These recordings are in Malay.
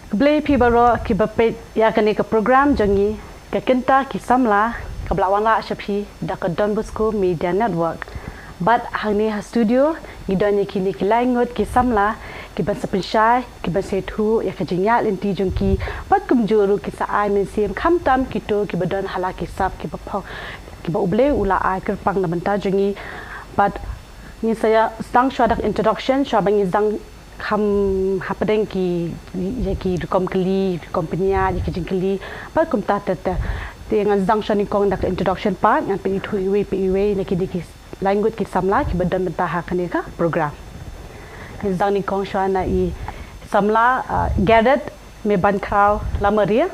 Keblei pi baro ki bapet ya kani ke program jongi ke kenta ki samla ke belawan la shapi da ke Don Bosco Media Network. Bat hangni ha studio ngidonye kini ki laingot ki samla ki ban sapinshai ki ban setu ya ke jinya lenti jongki bat kumjuru ki sa ai men sim kham tam ki to ki badon hala ki sap ki bapau ki ba uble ula ai ker pang na banta jongi bat ni saya stang swadak introduction swabangi zang ham hapadeng ki kom keli kompanya ki jingkeli ba kum ta ta dengan zang shani kong dak introduction part ngan pi iwe ne ki dikis language ki samla ki badan mentah kane ka program zang ni kong shana I samla gathered me ban kraw lamaria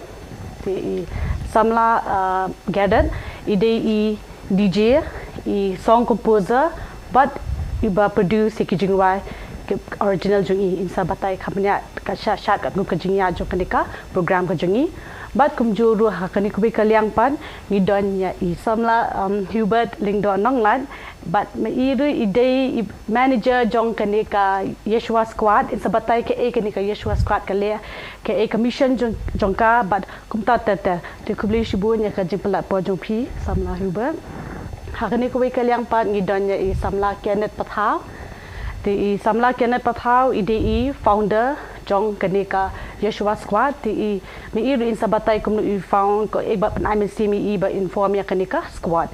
ti samla gathered ide I DJ I song composer but iba produce ki jingwai original jungi insa batai khamnya ka shat ka gu kajingya jo kanika program ka jungi bat kumjuru ha kani kubi kalyang pan ngidonnya I samla Hubert lingdo nonglan bat me iru ide manager jong kanika Yeshua squad insa batai ke kanika Yeshua squad kale ke commission jongka bat kumta tata te kubli shibunya ka jimpla po jong pi samla Hubert ha kani kubi kalyang pan ngidonnya I samla Kenneth Pathau ti samla Kenneth Pathau IDE founder jong kanika Yeshua squad ti mi iru in sabatai kum I found ko ba pan I simi ba inform ya kanika squad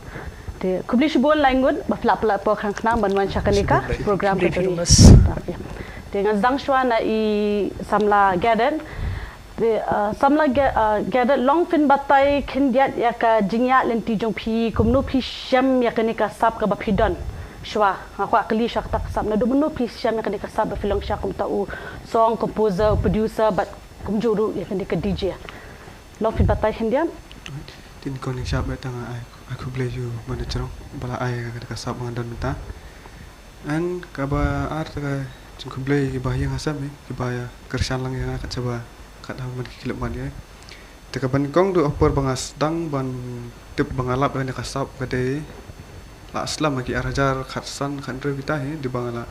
ti kubli shibon langun ba fla po khang khna banwan sha kanika program ko ti dengan zang shwa na I samla gaden ti samla gaden long fin batai khindiat ya ka jingya lenti jong phi kumnu phi sham ya kanika sap ka ba phidon Shwa, aku akli syak tak sab na domino please syam yang kena kasab film syak kum tau song composer producer but kum juru yang kena ke DJ. Lo fit batai hendian. Tin kon syak ba tang aku boleh ju mana cerong bala ai kena kasab dengan dan minta. An kaba art ka jung boleh bahaya ngasam ki bahaya kersan lang yang akan coba kat man kilap man ya. Teka ban kong du opor bangas dang ban tip bangalap kena kasab kade la aslam lagi arajar khatsan khandre kita he di bangala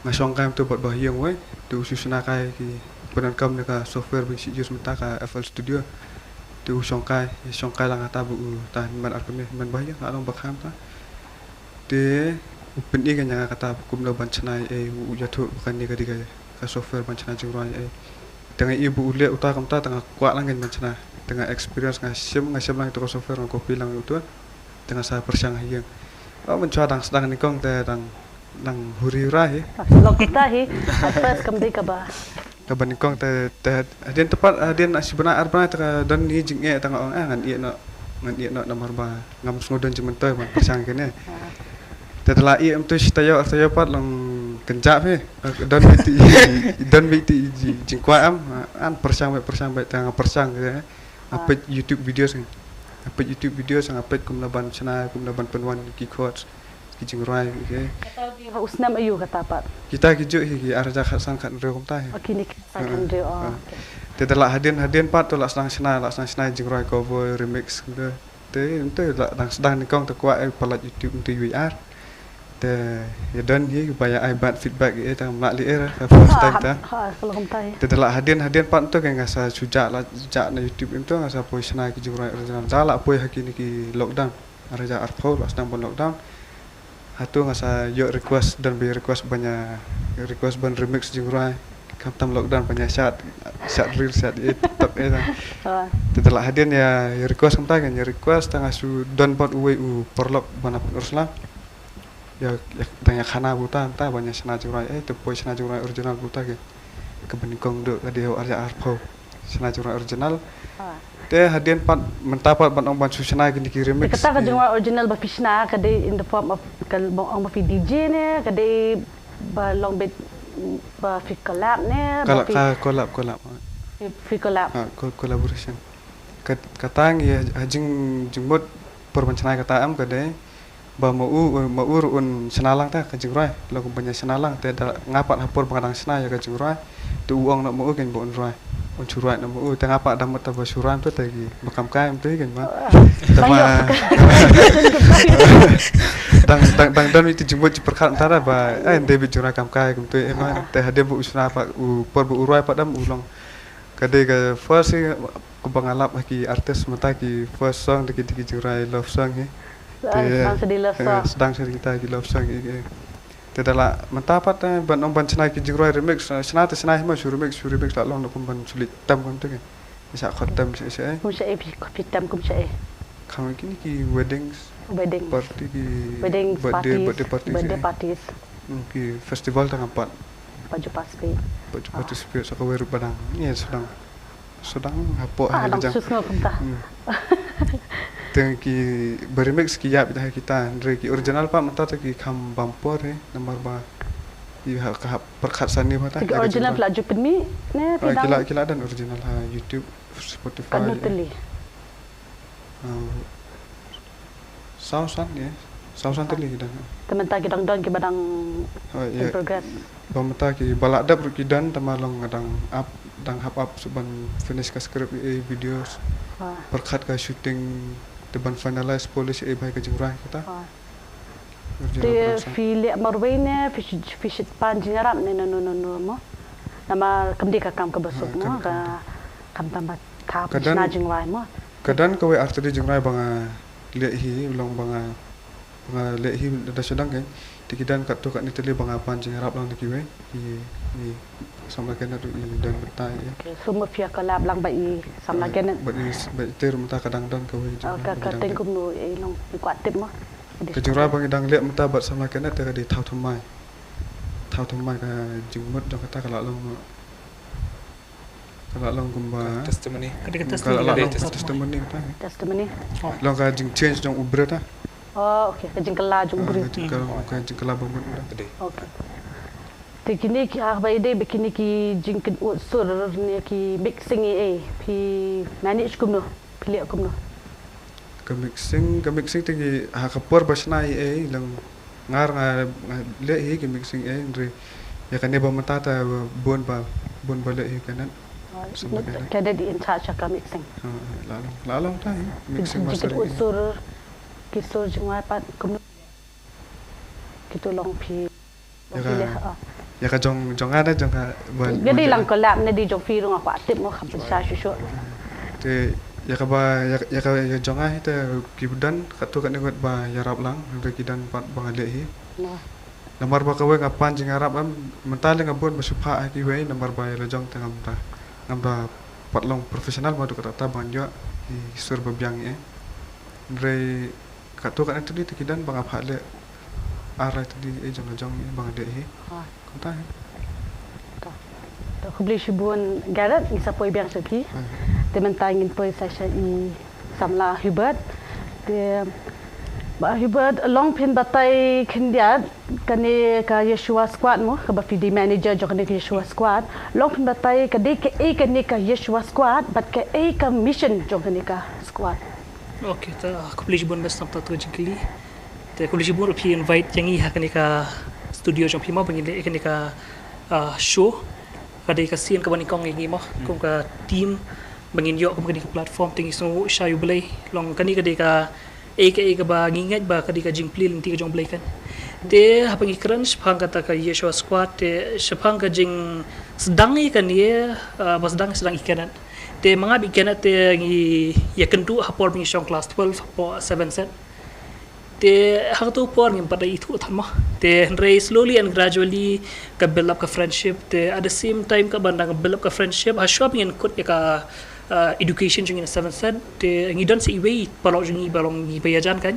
ngasong kam tu buat bahyang we tu susuna kai ki penan kam ka software bi si jus menta ka FL Studio tu songkai lang ata bu ta man arkame man bahyang along bakham ta te pen I kan yang kata kum lo ban chanai u jatu bukan ni ka diga ka software ban chanai juroi dengan ibu ulia uta kam ta tengah kuat lang ban chanai dengan experience ngasiam lang tu software ko pilang itu dengan saya persiang hiang mencoba sedang nikong te dang huri rai lo kita hi first kembali ke ba kaban nikong te adien tepat adien asibana arbana te dan ni jinge tanga ong ngan ie no nomor ba ngam sngodon jementer man persiang kene te tela ie em tu tayo pat long kencap he dan biti jingkwa an persiang baik tanga persiang ke apa YouTube videos apa YouTube video sang apa kum laban chana kum laban penwan ki coach ki jingrai ke kata di usnam ayu kata pat kita kijo hi arja khasan khat re kum ta he okey ni sakan de te telah hadin pat to la sang chana jingrai cover remix te la sedang ni kong te kwa palat YouTube tu VR te ya dan hi baya ai bad feedback tang mak li first time ta kalau kum ta te telah hadin pat tu kan ngasa sujak na YouTube itu ngasa posna ki jingrai original dala poi hakini ki lockdown araja artful sedang pon lockdown hatu ngasa yo request dan be request banyak request ban remix jingrai kaptam lockdown banyak shot reel shot TikTok te telah hadin ya request kamta kan ya request tang asu don pot uwe perlok bana ursla ya tanya khana buta ta banyak sena jurai tu poi sena jurai original buta ke kebenikong do kadi arja arpo sena jurai original te hadien pat mentapat ban ong ban susana ki remix kata ka jurai original ba fishna kadi in the form of kal ong ba DJ ne kadi ba long bit ba fi collab ne collab fi collab collaboration katang ya hajing jengmot perbencana kata am kade ba mau un senalang ta kajingrai lo kumpanya senalang te ngapat hapur pengadang sena ya kajingrai tu uang nak mau kan bon rai on curai nak mau te ngapat damat ta basuran tu tagi makam kaim tu kan ma dan itu jemput perkat antara ba David jurai kam kai kum tu emang te hade bu usna pa u por bu urai pa dam ulong Kadai ka first sih ko bangalap ki artis mata ki first song de ki jingrai love song he. Sedang sedih love song. Sedang sedih kita ki love song he. Te dala mata pat ban on ban chnai ki jingrai remix chnai te chnai ma su remix la long no ban sulit tam kan tu ke. Bisa khatam se. Kum se pi pitam kum se. Kami kini ki wedding party ki birthday parties. Ki festival tang apa? Baju paspi. Baju participate sa kaweru padang. Ni sedang apa Lang sus ngo kumta. Teng ki beremix ki yap kita andre ki original pa mata ki kham bumper he nomor ba ki ha perkhat sani mata ki original pla jupen mi ne tidang kila dan original ha YouTube Spotify kan nuteli sausan ya sausan teli dan teman ta ki dang ki badang in progress bamata ki balak dap ki dan tamalong ngadang up dang up suban finish ka script videos perkhat ka shooting depan finalize polish bai ka jingrai kita te fili marwene fish panjing arab ne no mo nama kamdi ka kam ka basuk mo ka kam tambah tap na jingrai mo kadan ka we arteri jingrai banga le hi long banga le hi da sedang kan tikidan kat tu kat ni tele banga panjing arab lang dikiwe ni sama kena tu dan betai ya. Okay, semua pihak kelab lang bai sama kena. Bai ter mata kadang dan kawe. Ka tengkum nu long kuat tip mo. Kejura bang dang liat mata bat sama kena te di thau thumai. Thau thumai ka jingmut dong kata kalau long gumba testimony. Kalau long testimony ta. Testimony. Long ka jing change dong ubra ta. Oh, okey. Ka jing kala jing ubra. Ka jing kala bang Okey. Kini ki bai dei bekini ki jingkin unsur ni ki mixing pi manage kumno pilih kumno ka mixing tegi ha kapor basna lang ngar le hi ki mixing ndre ya kan ba matata bon ba le hi kanan kada di in charge ka mixing lalong ta mixing master unsur ki sur jingwa pat kumno kita long pi ya ka jong ada jong ka gadi lang collab na di jong fi rung ako atip mo kham sa shusho te ya ka ba ya ka jong ai te kibudan katu kan ngot ba ya rap lang re kidan pat bangale hi namar ba ka we ngapan jing arab am mentale ngabon masupa ki we namar ba ya jong tengam ta ngamba pat long profesional ma du kata ta bang jo di sur ba biang re katu kan tu di kidan bang apa le ara tadi jong bang de hi konta to khubli shibun garat isa poi biang saki teman tangin poi session i samla Hubert de ba Hubert long pin batai khindia kane ka Yeshua squad mo ka ba fidi manager jo kane Yeshua squad long pin batai ka de ke kane ka Yeshua squad bat ke ka mission jo kane ka squad okay ta khubli shibun bas tam ta to jikli te khubli shibun pi invite yangi ha kane ka studio jong pima bangin le ikani ka show kada ka scene ka bani kong ngi mo kum ka team bangin yo kum ka platform tingi so shayu blay long kani kada ka ka ba ngingat ba kada ka jing plil ti ka jong blay kan te hapangi crunch phang kata ka Yeshua squad te shapang ka jing sedang ikan ye bas sedang ikanan te mga bikanan te ngi yakentu hapor bing shong class 12 po 7 set te hatu por ngim pada itu thamma te race slowly and gradually ka build up ka friendship te at the same time ka bandang build up ka friendship ha shopping and kut ka education jing in 7 set te ngidon si way palong jing balong ngi bayajan kan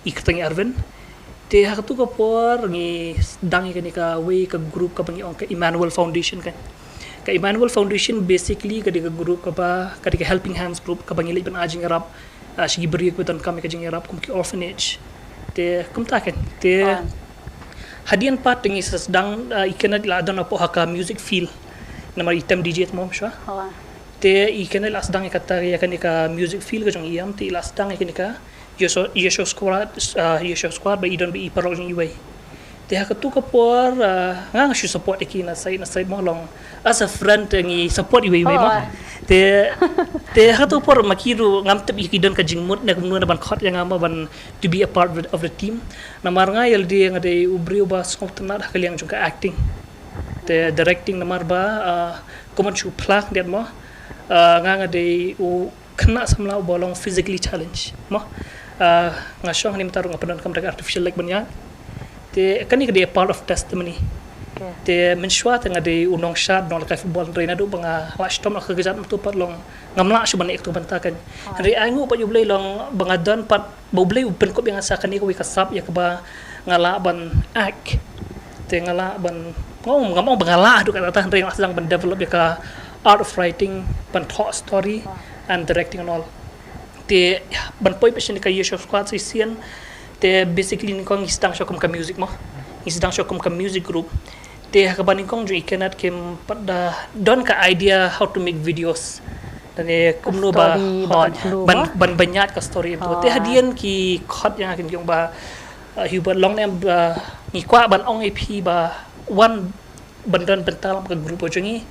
iktangi Arvin te hatu ka por ngi dang ka way ka group ka bangi on ka Emmanuel Foundation kan ka Emmanuel Foundation basically ka group ka ba ka helping hands group ka bangi ban ajing arab shigi beri ko tan kam ka jing arab kum ki orphanage te kumtaken te hadian part tingi sedang ikanad la dan apo haka music feel nama item DJ mom sha te ikanad la sedang kata ya kan ka music feel ka jong iam te la sedang ikan ka Yesho squad ba idon bi parol jong iway te haka tu ka por ngang shu support iki na sai mo long as a friend ngi support iway mo te haka tu por makiru ngam tep iki don ka jingmut na kumno na ban khot yang ama ban to be a part of the team na marnga yel dia ngade ubri ba skop tna da kaliang jong ka acting te directing na marba koman chu plak det mo nga de u kena samla bolong physically challenge mo nga syong ni mataru nga padan kam artificial leg banyak te kani ke part of testimony te mensyua tengah de unong shot nol kai football trainer do banga last tom ak gejat tu pat long ngamla su ban ek tu bantakan ri angu pa jublay long banga dan pat boblay upen ko yang asa kani ko kasap ya ba ngala ban ak te ngala ban ngomong bangala do kata ri yang sedang ban develop ya ka art of writing ban thought story and directing and all te ban poi passion ka yeso squad sisian te basically ni kong istang shokum ka music mo istang shokum ka music group te hakabaning kong jo ikanat kim pada don ka idea how to make videos dan kumno ba ban banyak ka story itu te hadian ki khot yang akin yung ba huber long name ni kwa ban ong ap ba one bandan bental ka grupo jongi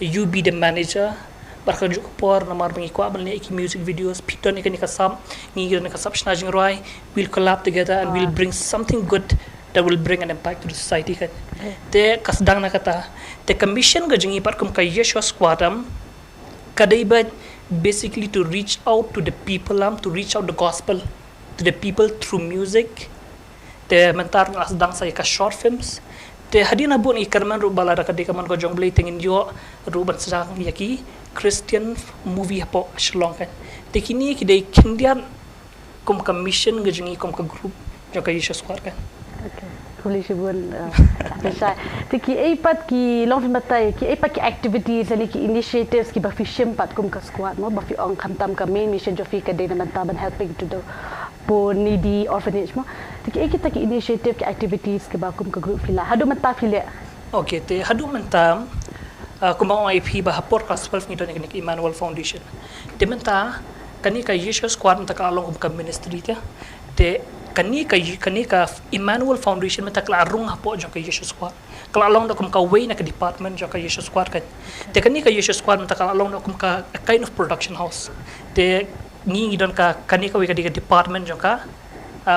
you be the manager barka juk por namar bangi kwa ban ki music videos piton ikan kasab ni gidan kasab snajing roy we'll collab together and we'll bring something good that will bring an impact to the society kan te kasdang na kata te commission ga jingi par kum kay yesho squadam kadai ba basically to reach out to the people to reach out the gospel to the people through music te mentar kasdang saya ka short films te hadina bun ikarman ru balada kadai kaman ko jonglei tingin yo ru ban sedang yaki Christian movie hapo shlong kan te kini kidai kindian kum commission ga jingi kum ka group jo ka yesho squad kan Boleh sebut apa Tiki eipat ki long film batai ki eipat ki activities ani ki initiatives ki bafi shimpat kum ka squad mo bafi ong khamtam ka main mission jofi ka dena mantaban helping to the poor needy orphanage mo tiki kita ki initiative ki activities ke bakum ka group fila hadu manta fila okay te hadu mantam kumang IP ba hapor ka 12 ni don ni Emmanuel Foundation te manta kani ka yesho squad manta ka along ka ministry te kani ka Emmanuel Foundation meta kala rung hapo jong ka Yeshu Squad kala long na kum ka way na ka department jong ka Yeshu Squad kan te kani ka Yeshu Squad meta kala long na kum ka a kind of production house te ngi don ka kani ka way ka department jong ka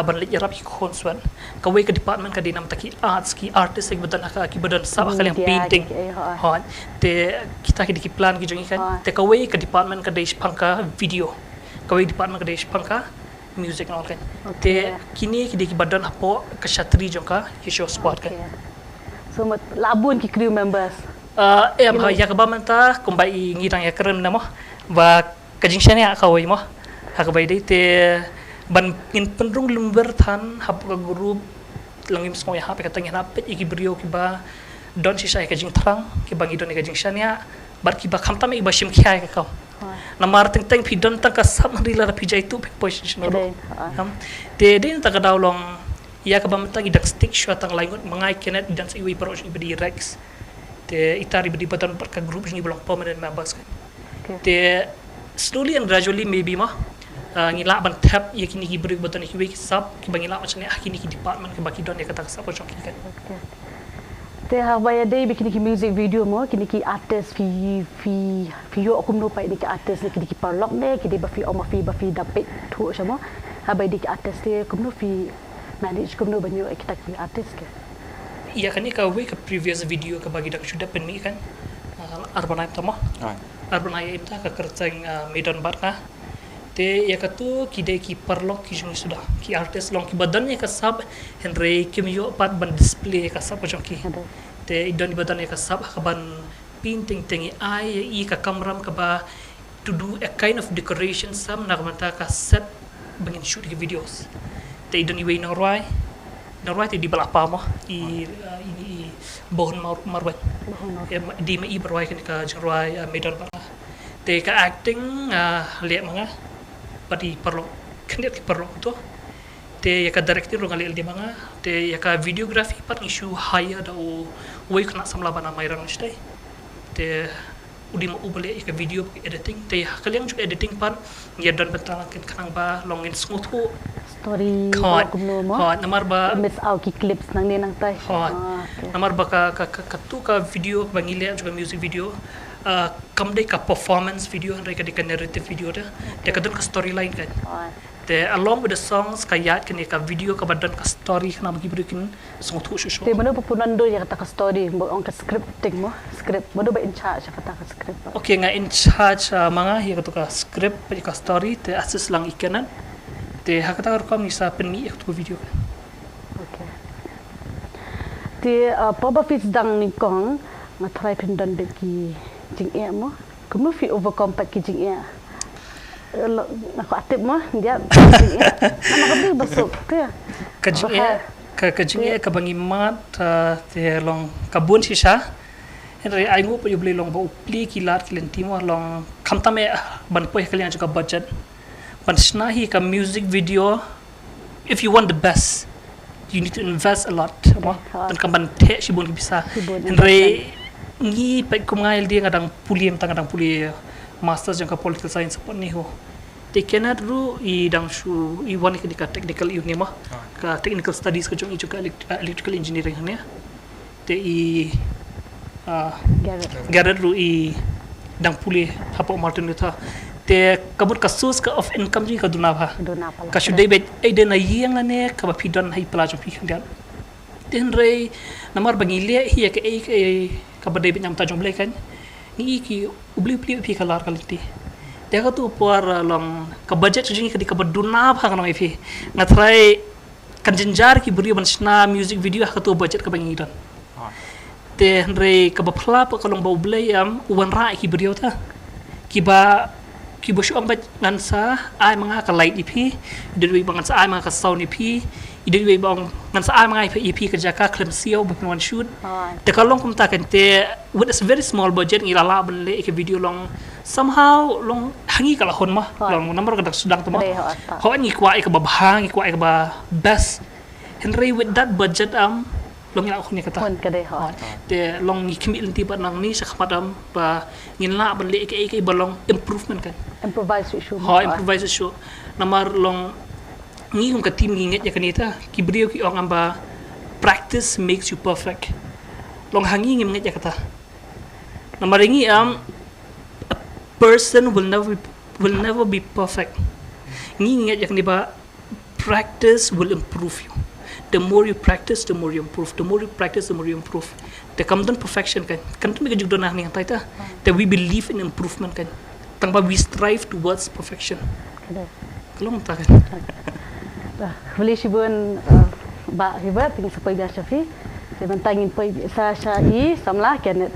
ban lit yarap ki khonswan ka way ka department ka dinam taki arts ki artist ek badan ka ki badan sab ka yang painting ha te kita ki plan ki jong kan te ka way ka department ka deish pangka video ka way department ka deish pangka music and all kan te kini ki badan hapo kashatri jongka Yesho Squad kan so labun ki crew members em ha ya ka manta kumbai ngirang ya kerem namo ba kajing shania ka wai mo ha ka bai dei te ban in penrung lumber than hapo ka group langim smo ya hape ka tangin hape iki brio ki ba don si sai kajing terang ki bangi don kajing shania bar ki ba khamtam ik ba shim khai ka namar teng pidon tang ka sam rila ra pijai tu position ro te den ta ka daulong ya ka bam tang idak stick shot tang laingot mangai kenet dan si wi pro ibdi rex te itari bdi badan per ka group ni belong permanent members te slowly and gradually maybe ma ngila ban tap ya kini ki bri badan ki wi sab ki bangila macam ni kini ki department ke baki don ya ka tak sab pojok kan te hawaya dei bikini ki music video mo kini ki artist fi yo akum no pai ni ki artist ni ki parlok ne ki ba fi oma fi dapet thu sama habai di ki artist te kum no fi manage kum no banyo kita ki artist ke iya kan ni ka we ka previous video ka bagi dak sudah pen mi kan arbanai tama arbanai imta ka kerjang medan barna te ya ka tu ki dei ki parlok ki sudah ki artist long ki badan ya ka sab henry kim yo pat ban display ka sab pojok ki te idon badan ya ka sab ka ban painting tengi ai i ka kamram ka ba to do a kind of decoration sam na manta ka set bangin shoot ki videos te idon iwe norway te di balapa mo i bohon marwat di ma i berwai ka jrwai medan ba te ka acting le mga pati perlu kendet perlu tu te ya ka director ro ngalil di mga te ya ka videography pat issue haya da o way kana samla bana mai ran stai te udi ma ubale ya ka video editing te kalian juga editing pat ya dan betal kan kanang ba longin smooth ko story kumno mo namar ba miss out ki clips nang ni nang tai namar ba ka tu ka video bangile juga music video kam dei ka performance video and ka narrative video da ka don ka storyline kan Te along with the songs kayat kini ka video ka badan ka story kana bagi berikin song tu show. Te mana pupunan do yang kata ka story mo on ka scripting mo script mo do ba in charge kata ka script. Okay nga in charge mga hi ka script pa ka story te assist lang ikanan. Te hakata ka ni sa penmi ka video. Okay. Te papa fit dang ni kong matrai pindan de ki jing e mo. Kamu fi overcome pat ki jing e. Aku aktif mah dia nama kami besok tu ya kajing ka bangi mat te long kabun sisa henry ai ngu pu beli long bau pli kilat kilentimo long kamtame ban poi kalian juga budget ban snahi ka music video if you want the best you need to invest a lot dan kamban te sibun bisa henry ngi pe kumail dia kadang puli kadang puli masters yang ke political science apa ni ho they cannot ru I dang shu I one ke technical unit mah ka technical studies ke jong juga electrical engineering hanya te garat ru I dang puli apa Martin Luther te kabut kasus ka of income ji ka dunapa ka should be de na yang ne ka ba pidon hai pala jong pi kan den re namar bangile hi ke ka ba de nyam ta jong blai kan ni ki ubli pi kalar kaliti dia ka tu por long ka budget jing ka di ka baduna pha kana mai phi ngatrai kan jenjar ki buri ban sna music video ka tu budget ka bangi dan te re ka ba phla pa ka long ba ublai am uwan ra ki buri ta ki ba shu am ba ngan sa ai manga ka light ipi de wi bangan sa ai manga ka sound ipi ide wi bang ngan sa ai manga ipi ka jaka klem sio bu one shoot te ka long kum ta kan te with a very small budget ngi la ban le ke video long somehow long hangi kala hon mah long number ka sedang tu mah ho ni kwa ka ba bhang kwa ka ba best henry with that budget long ya khon ni kata hon ka de ho te long ni kimi lenti ba nang ni sa khamadam ba ngin la ban le ke balong improvement kan improvise issue improvise issue namar long ni ka team ngi nget ya kanita ki brio ki ong amba practice makes you perfect long hangi ngi nget ya kata namar ngi a person will never be perfect ngi nget ya kanita practice will improve you the more you practice the more you improve the more you practice the more you improve the come down perfection kan tu me jug donah ni ta that we believe in improvement kan tangba we strive towards perfection kalau tak kan boleh sibun ba hebat tinggal sampai dah Syafi dia mentangin poi sa syai samlah kenet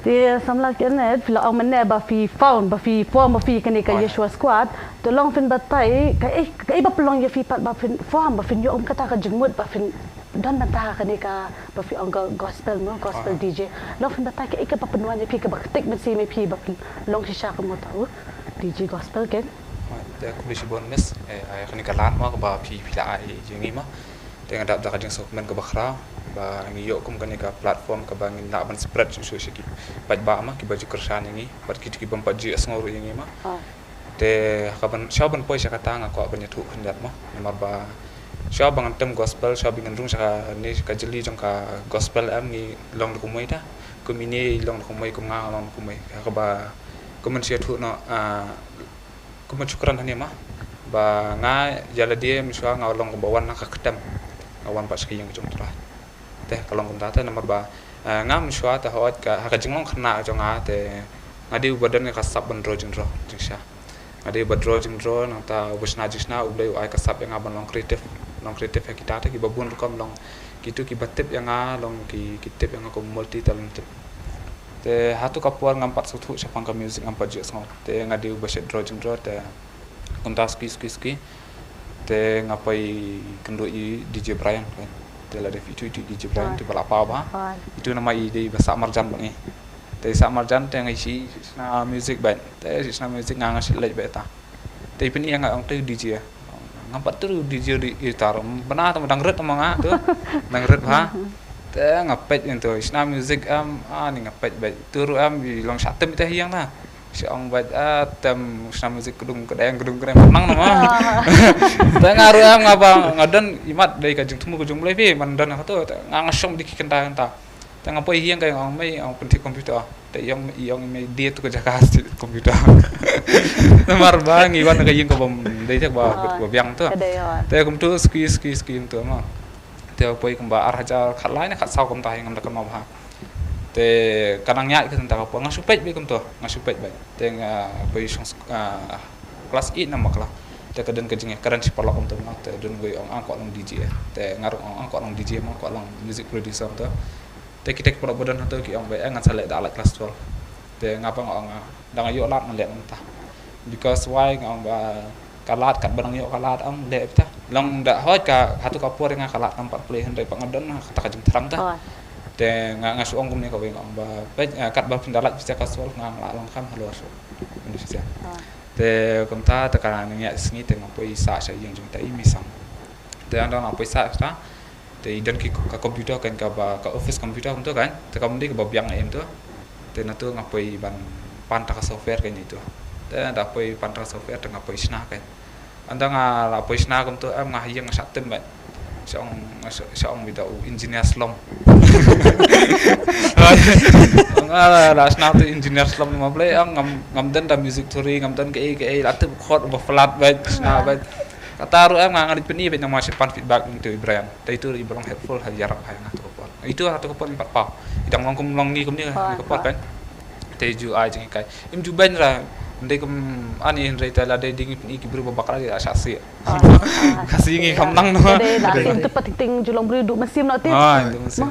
dia samlah kenet bila orang mana ba fi found ba fi form ba fi kene ka Yeshua squad tolong fin batai ka ba pelong ya fi pat ba fin form ba fin yo kata ka jengmut ba fin dan bantah kene ka ba fi ang gospel mo gospel DJ long fin batai ka ba penuan ya fi ka ba ketik mesti me fi ba long shisha ka mo tahu DJ gospel kan dia kulis bonus ay kani kalat mo ka ba pi la ai jingi ma dengan dap dak jeng sok men ka bakhra ba ngiyo kum kani ka platform ka ba ngin la ban spread su ki baj ba ma ki baju kersan ngi bat ki bam pa ji asngor ngi ma te ka ban shaban poi sha kata nga ko ban tu khandat ma mar ba sha bang tem gospel sha bingan rung sha ni ka jeli jong ka gospel am ngi long ku moi ta ku mini long ku moi ku nga long ku moi ka ba ku men sia tu no kuma cukran hani mah ba nga jala dia miswa nga long bawan ka ketem ngawan pas ki yang jong tra teh kalong kum tata nomor ba nga miswa ta hot ka ha jinglong khna jong nga te ngadi badan ka sab ban ro jing ro jingsha ngadi badro jing ro nang ta busna jisna ublai ai ka sab yang aban long kreatif kita ta ki babun kom long kitu ki batip yang long ki kitip yang ko multi talented te hatu kapuar ngampat sutu sapang ka music ngampat je song te ngadi baset draw jeng draw te kontas ski te ngapai kendo I DJ Brian kan te la def itu DJ Brian te bala pa ba itu nama I de bahasa marjan bangi te sa marjan te ngai si na music band te na music ngang asit lej beta te pini yang ang te DJ ngampat tu DJ di gitar benar tam dangret amanga tu dangret ha te ngapet into isna music ni ngapet ba turu bi long satem teh yang na si ong ba tem isna music gedung kedeng menang nama te ngaru ngapa ngadan imat dari kajung tumu kajung mulai pi mandan tu ngangasong di kenta te tengah apa yang kayak orang mai orang penting komputerแต่yang mai dia tu kerja kas komputer nomor bang iwan kayak yang kau dari cak bah biang tuแต่komputer ski tu mah แต่ไปกำบาอาราจะขัดไล่นะขัดเศร้ากำตายงำตะกันมาบ้างแต่การนั่งย้ายคือตั้งแต่เขาngaสุเป็ดไปกำตัวngaสุเป็ดไปแต่ไปช่วงคลาสอีนั่นมากละแต่ก็เดินกันจริงๆการสิปลอกกำตัวนะแต่เดินไปองค์กรลงดีเจแต่งานองค์กรลงดีเจมั้งก็ลงมิวสิกโปรดิวเซอร์ตัวแต่คิดปลอกบนตัวกี่องค์ไปงานสลัดดาลัดคลาสตัวแต่งานบางองค์ดังอายุลาดมันเลี้ยงตา because why งานแบบการลาดกัดบางอย่างการลาดเล็บตาลองเดาห้อยกับหาตุกปวดdenganการลาดtempat play hendak pengadon kata kajeng terang tahแต่งานสุองกุมนี่เขาเป็นองแบบไปกัดบางพินดาลัดbisa kasualงานละลองข้ามฮัลโหลสุIndonesia แต่กุมตาแต่การนี้สิ่งที่งานไปสาใช้ยังจงแต่อีมิสังแต่อันนั้นงานไปสาใช่แต่อีดันกับคอมพิวเตอร์กันกับออฟฟิศคอมพิวเตอร์กันตัวกันแต่คอมนี่กับbiang em tuแต่นั่นตัวงานไปban pantang software kan itu แต่นั่นไป pantang software แต่งานไปชนะกันอันนั้นเราไปชนะกันตัวงานยังสัตว์เต็มไปช่องวิดีโอ engineer slum เราชนะตัว engineer slum มาเลยงำเดินดำ music theory งำเดินke lalu buat flatไปชนะไปกระตารู้งานงานเป็นนี่เป็นยังmasih pan feedback itu Ibrahim แต่itu Ibrahim helpful hari jarang hari ngatu kepot itu ngatu kepot empat pau idang long ni kumni kepot kan แต่จู่อาจจะไงimจู่ben lah ndai kum ani ndai ta la dai ding ni ki berubah bakal dia asasi kasih ngi kam nang no dai tempat ting julong beri duk mesin no ti mesin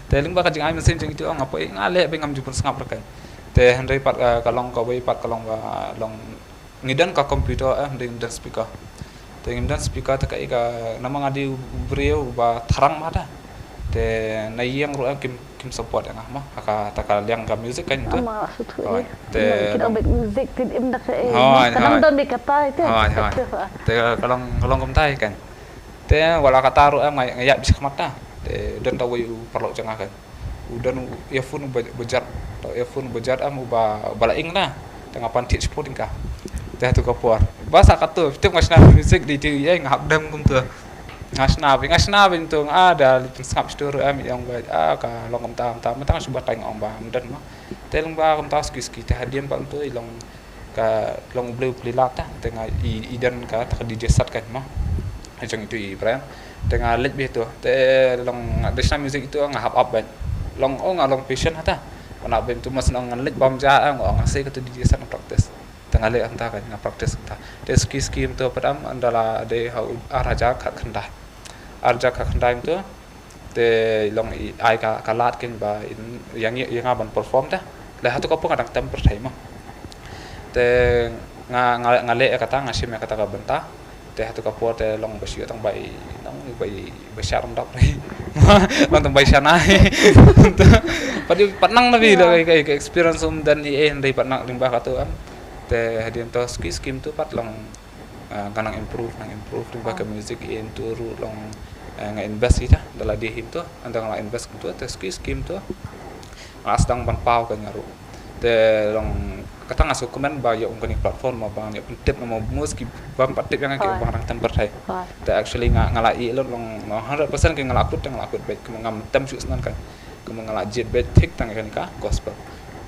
te ling bakal jing ai mesin jing itu ngapa ngale be ngam jupun sangap rekan te ndai pat kalong ka bai pat kalong ka long ngidan ka komputer ndai ngidan speaker te ngidan speaker ta kai ka namang adi beriu ba tharang mata te nai yang ru kim support yang mah taka liang ka music kan itu te kita buat music tin im dak kadang don be kata itu te kalong kom tai kan te wala kata ru ngaya bisa mata te dan tahu perlu jangah kan udan earphone bejar ba balaing na tengah pantit supporting ka te tu ka puar bahasa kata tu ngasna music di dia ngap dam kum tu ngasna itu ada litin skap store yang baik ka long kom tam matang subat tang ong ba dan mah te long ba kom tas ski te hadian pa tu long ka long blue plilat ta tengah idan ka tak di jasad kan mah macam itu Ibrahim tengah let betu te long desna music itu ngahap up ban long long passion hata nak ben tu mas nang let bom ja ngong ngasih ke tu di jasad practice tengah let anta kan ngah practice anta te ski tu padam andala de hau araja khat khandah arja kakandai itu, te long ai kalat kan ba yang aban perform dah, lepas tu kau pun kadang temper saya mah, te ngale kata ngasih kata kau bentah, te hatu kau pun te long bersih tang bai besar rendah ni, long tang bai sana, pada patnang nabi kayak experience dan dari patnang limbah kata te hadian tu skim tu pat long kanang improve limbah ke music turu long invest kita dalam dia him tu andang la invest tu te skim tu sedang ban pau kan ngaru te long kata ngaso komen ba yo ngani platform ma bang ya tip ma muski bam patip yang ke barang temper thai te actually ngalai lo long 100% ke ngalakut bet ngam tem su senan kan ngala jet bet tik tang kan ka gospel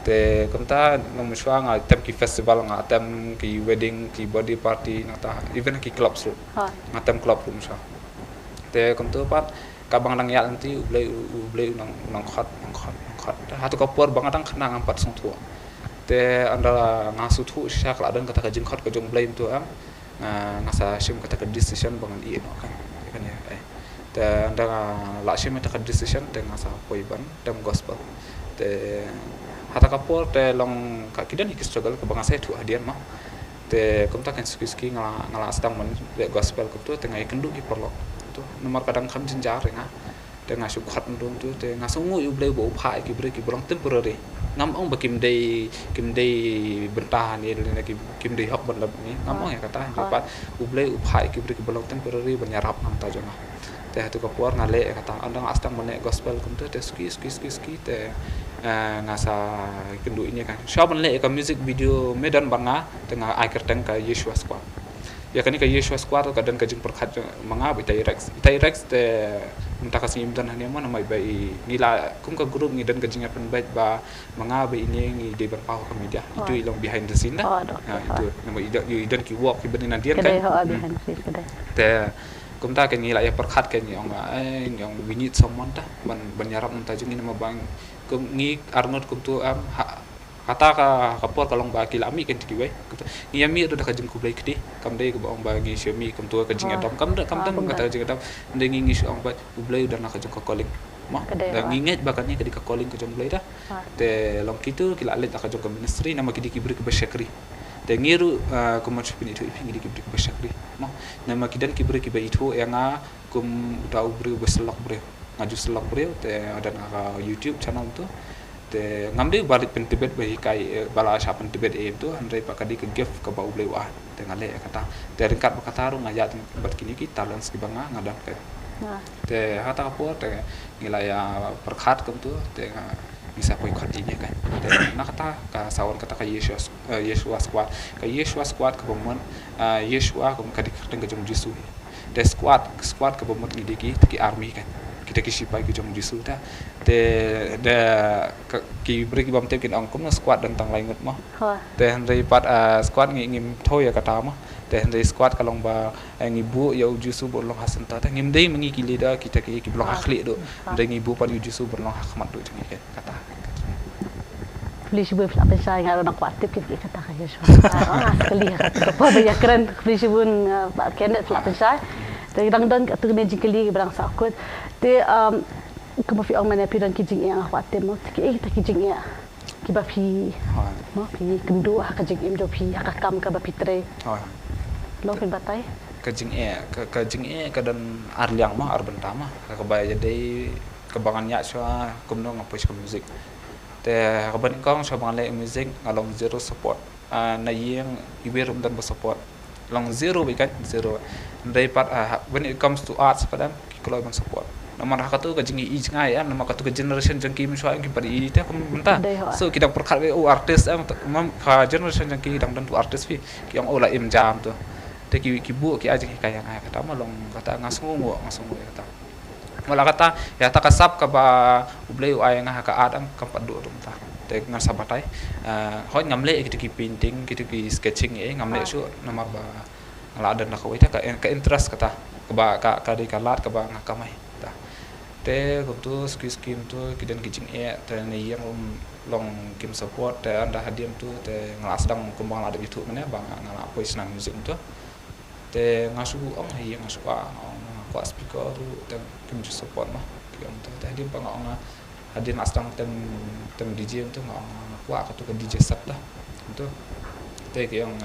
te kumta nom shwa nga tem ki festival nga tem ki wedding ki body party ngata even ki club su ngatem club rum sha te kumtu pat kabang nang ya nanti ublei nang khat hatu kapur bang atang khnang ampat sung tu te andala ngasu thu syak la dan kata ka jing khat ka jong blame tu ngasa sim kata ka decision bang i no kan ya te andala la sim kata ka decision te ngasa poiban tem gospel te hata kapur te long ka kidan hik struggle ka bang asa thu hadian mah te kumta kan ski ngala sedang men gospel ku tu tengah kendu ki perlo tu nomor kadang kham jinjar nga te ngasu khat ndung tu te ngasu ngu yu blei bo phai ki bre ki brong temporary ngam ong ba kim dei bentah ni le kim dei hok ban lab ni ngam ong ya kata dapat u blei u phai ki bre ki brong temporary banyarap nam ta jona te hatu kapur ngale kata andang astang men gospel kum tu te ski te ngasa kendu ini kan shaban le ka music video medan banga tengah akhir teng ka Yeshua Squad ya kan ka Yeshua Squad kadang ka jing perkhat manga bi tai rex te minta kasih imdan hanya mana mai bai nila kum ka grup ngidan ka jinga pen baik ba manga bai ini ngi de berpau ka media itu ilong behind the scene dah itu nama idan ki walk ki benin dia kan behind the scene te kum ta kan ngila ya perkhat kan yang winit someone dah ban nyarap nta jingin nama bang kum ngi arnold kum tu kata ka kapor kalong ba kilami kan tiki bai ngi mi do da ka jing ku blai kidi kam dei ko ba ba ngi xiaomi kum tu ka jing adam kam kata jing adam ngi ngi ong ba ku blai da na ka jing ka calling mah da ngi nget bakanya ka di ka calling ka jong blai dah te long kitu kila alet ka jong ka ministry nama kidi kibri ka basyakri te ngiru ko ma chupini itu ipi ngi kibri ka basyakri mah nama kidan kibri ki ba itu yang kum da ubri baselak bre ngaju selak bre te ada na YouTube channel tu te ngamde balik pentibet bahi kai bala sha pentibet itu andre pakadi ke gift ke bau blewa te ngale kata te ringkat bakata ru ngajat bat kini kita lens ki banga ngadan ke te hata po te ngilaya perkhat kum tu te bisa koi khatinya kan te na kata ka sawan kata ka Yeshua squad ke bomon Yeshua kum kadi kerteng ke jong Jisu te squad ke bomon ngidiki ki army kan kita kisipai ke jong Jisu ta te ki beri bam te kin ong kum squad dan tang laingut mah te hendai pat squad ngim thoi ya kata mah te hendai squad kalong ba ngibu ya Jisu bolong hasan ta ngim dei mengi ki leader kita ki bolong akhli do hendai ngibu pat Jisu bolong hakmat do jeng kata Feliz bun apa saya ngar nak kuatip kita kata kaya sekali apa banyak keren Feliz bun kendet apa saya te dang tu ne jikeli berang sakut te kuma fi ong mana pi dan kijing yang khwatim mo ki ta kijing ya ki ba phi mo pi kendu ha ka jing im do phi ha ka kam ka ba pitre lo pin batai kajing ka dan arliang mah ar bentama ka baya jadi kebangan ya swa kumno ngapush ke music te ka ban kong swa bangle music along zero support na yeng iberum dan support long zero we kan zero they part when it comes to arts for them ki kalau ban support nama hak tu kajing i ngai nama katu ke generation jangki miswa ki pari i te kum benta so kita perkhat artist mam ka generation jangki dang dan tu artist fi ki ang ola im jam tu te ki bu ki ajing kaya ngai kata malong kata ngasungu kata mala kata ya ta kasap ka ba ublei ai nga ka adang ka padu tum ta te ngasabatai hoi ngamle ki painting ki sketching ngamle su nama ba ngala dan ka wita ka interest kata ka di kalat ka ba ngakamai te kutu skim tu kidan kijing te ni yang long kim support te anda hadiam tu te ngala sedang kumbang ada YouTube mana bang ngala apa senang music tu te ngasu ong hi ngasu ko speaker tu te kim support mah kim tu te hadiam bang ong hadiam asdang tem DJ tu ngong ko aku tu ke DJ set dah tu te ki ong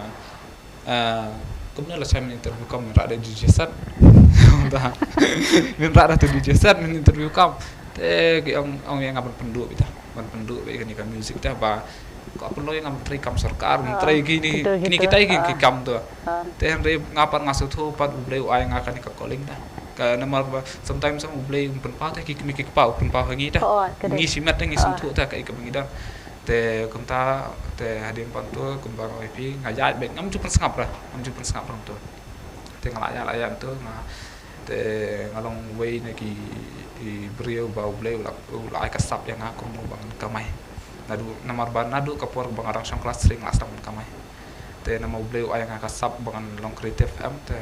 kemudian lah saya interview kamu ada DJ set dah minta ada tu DJ set interview kamu te ang yang ngapan penduk kita penduk baik ni kan music kita ba ko apa lo yang ngam try kam sarkar try gini kita iki kam tu te hande ngapan ngasut tu pat ublei ai ngakan ka calling dah ka nama sometimes sam ublei pen pa te ki pa pen pa ngi dah ngi simat ngi suntu ta kai ka bangida te kumta te hadim pantu kumbang IP ngajat baik ngam jupan sengap rang tu te ngalaya tu na te ngalong way na ki beriau bau bleu la ai kasap yang aku mau bangun kamai nadu namar ban nadu kapor bang arang sang kelas sering las tamun kamai te nama bleu ai nga kasap bangun long creative am te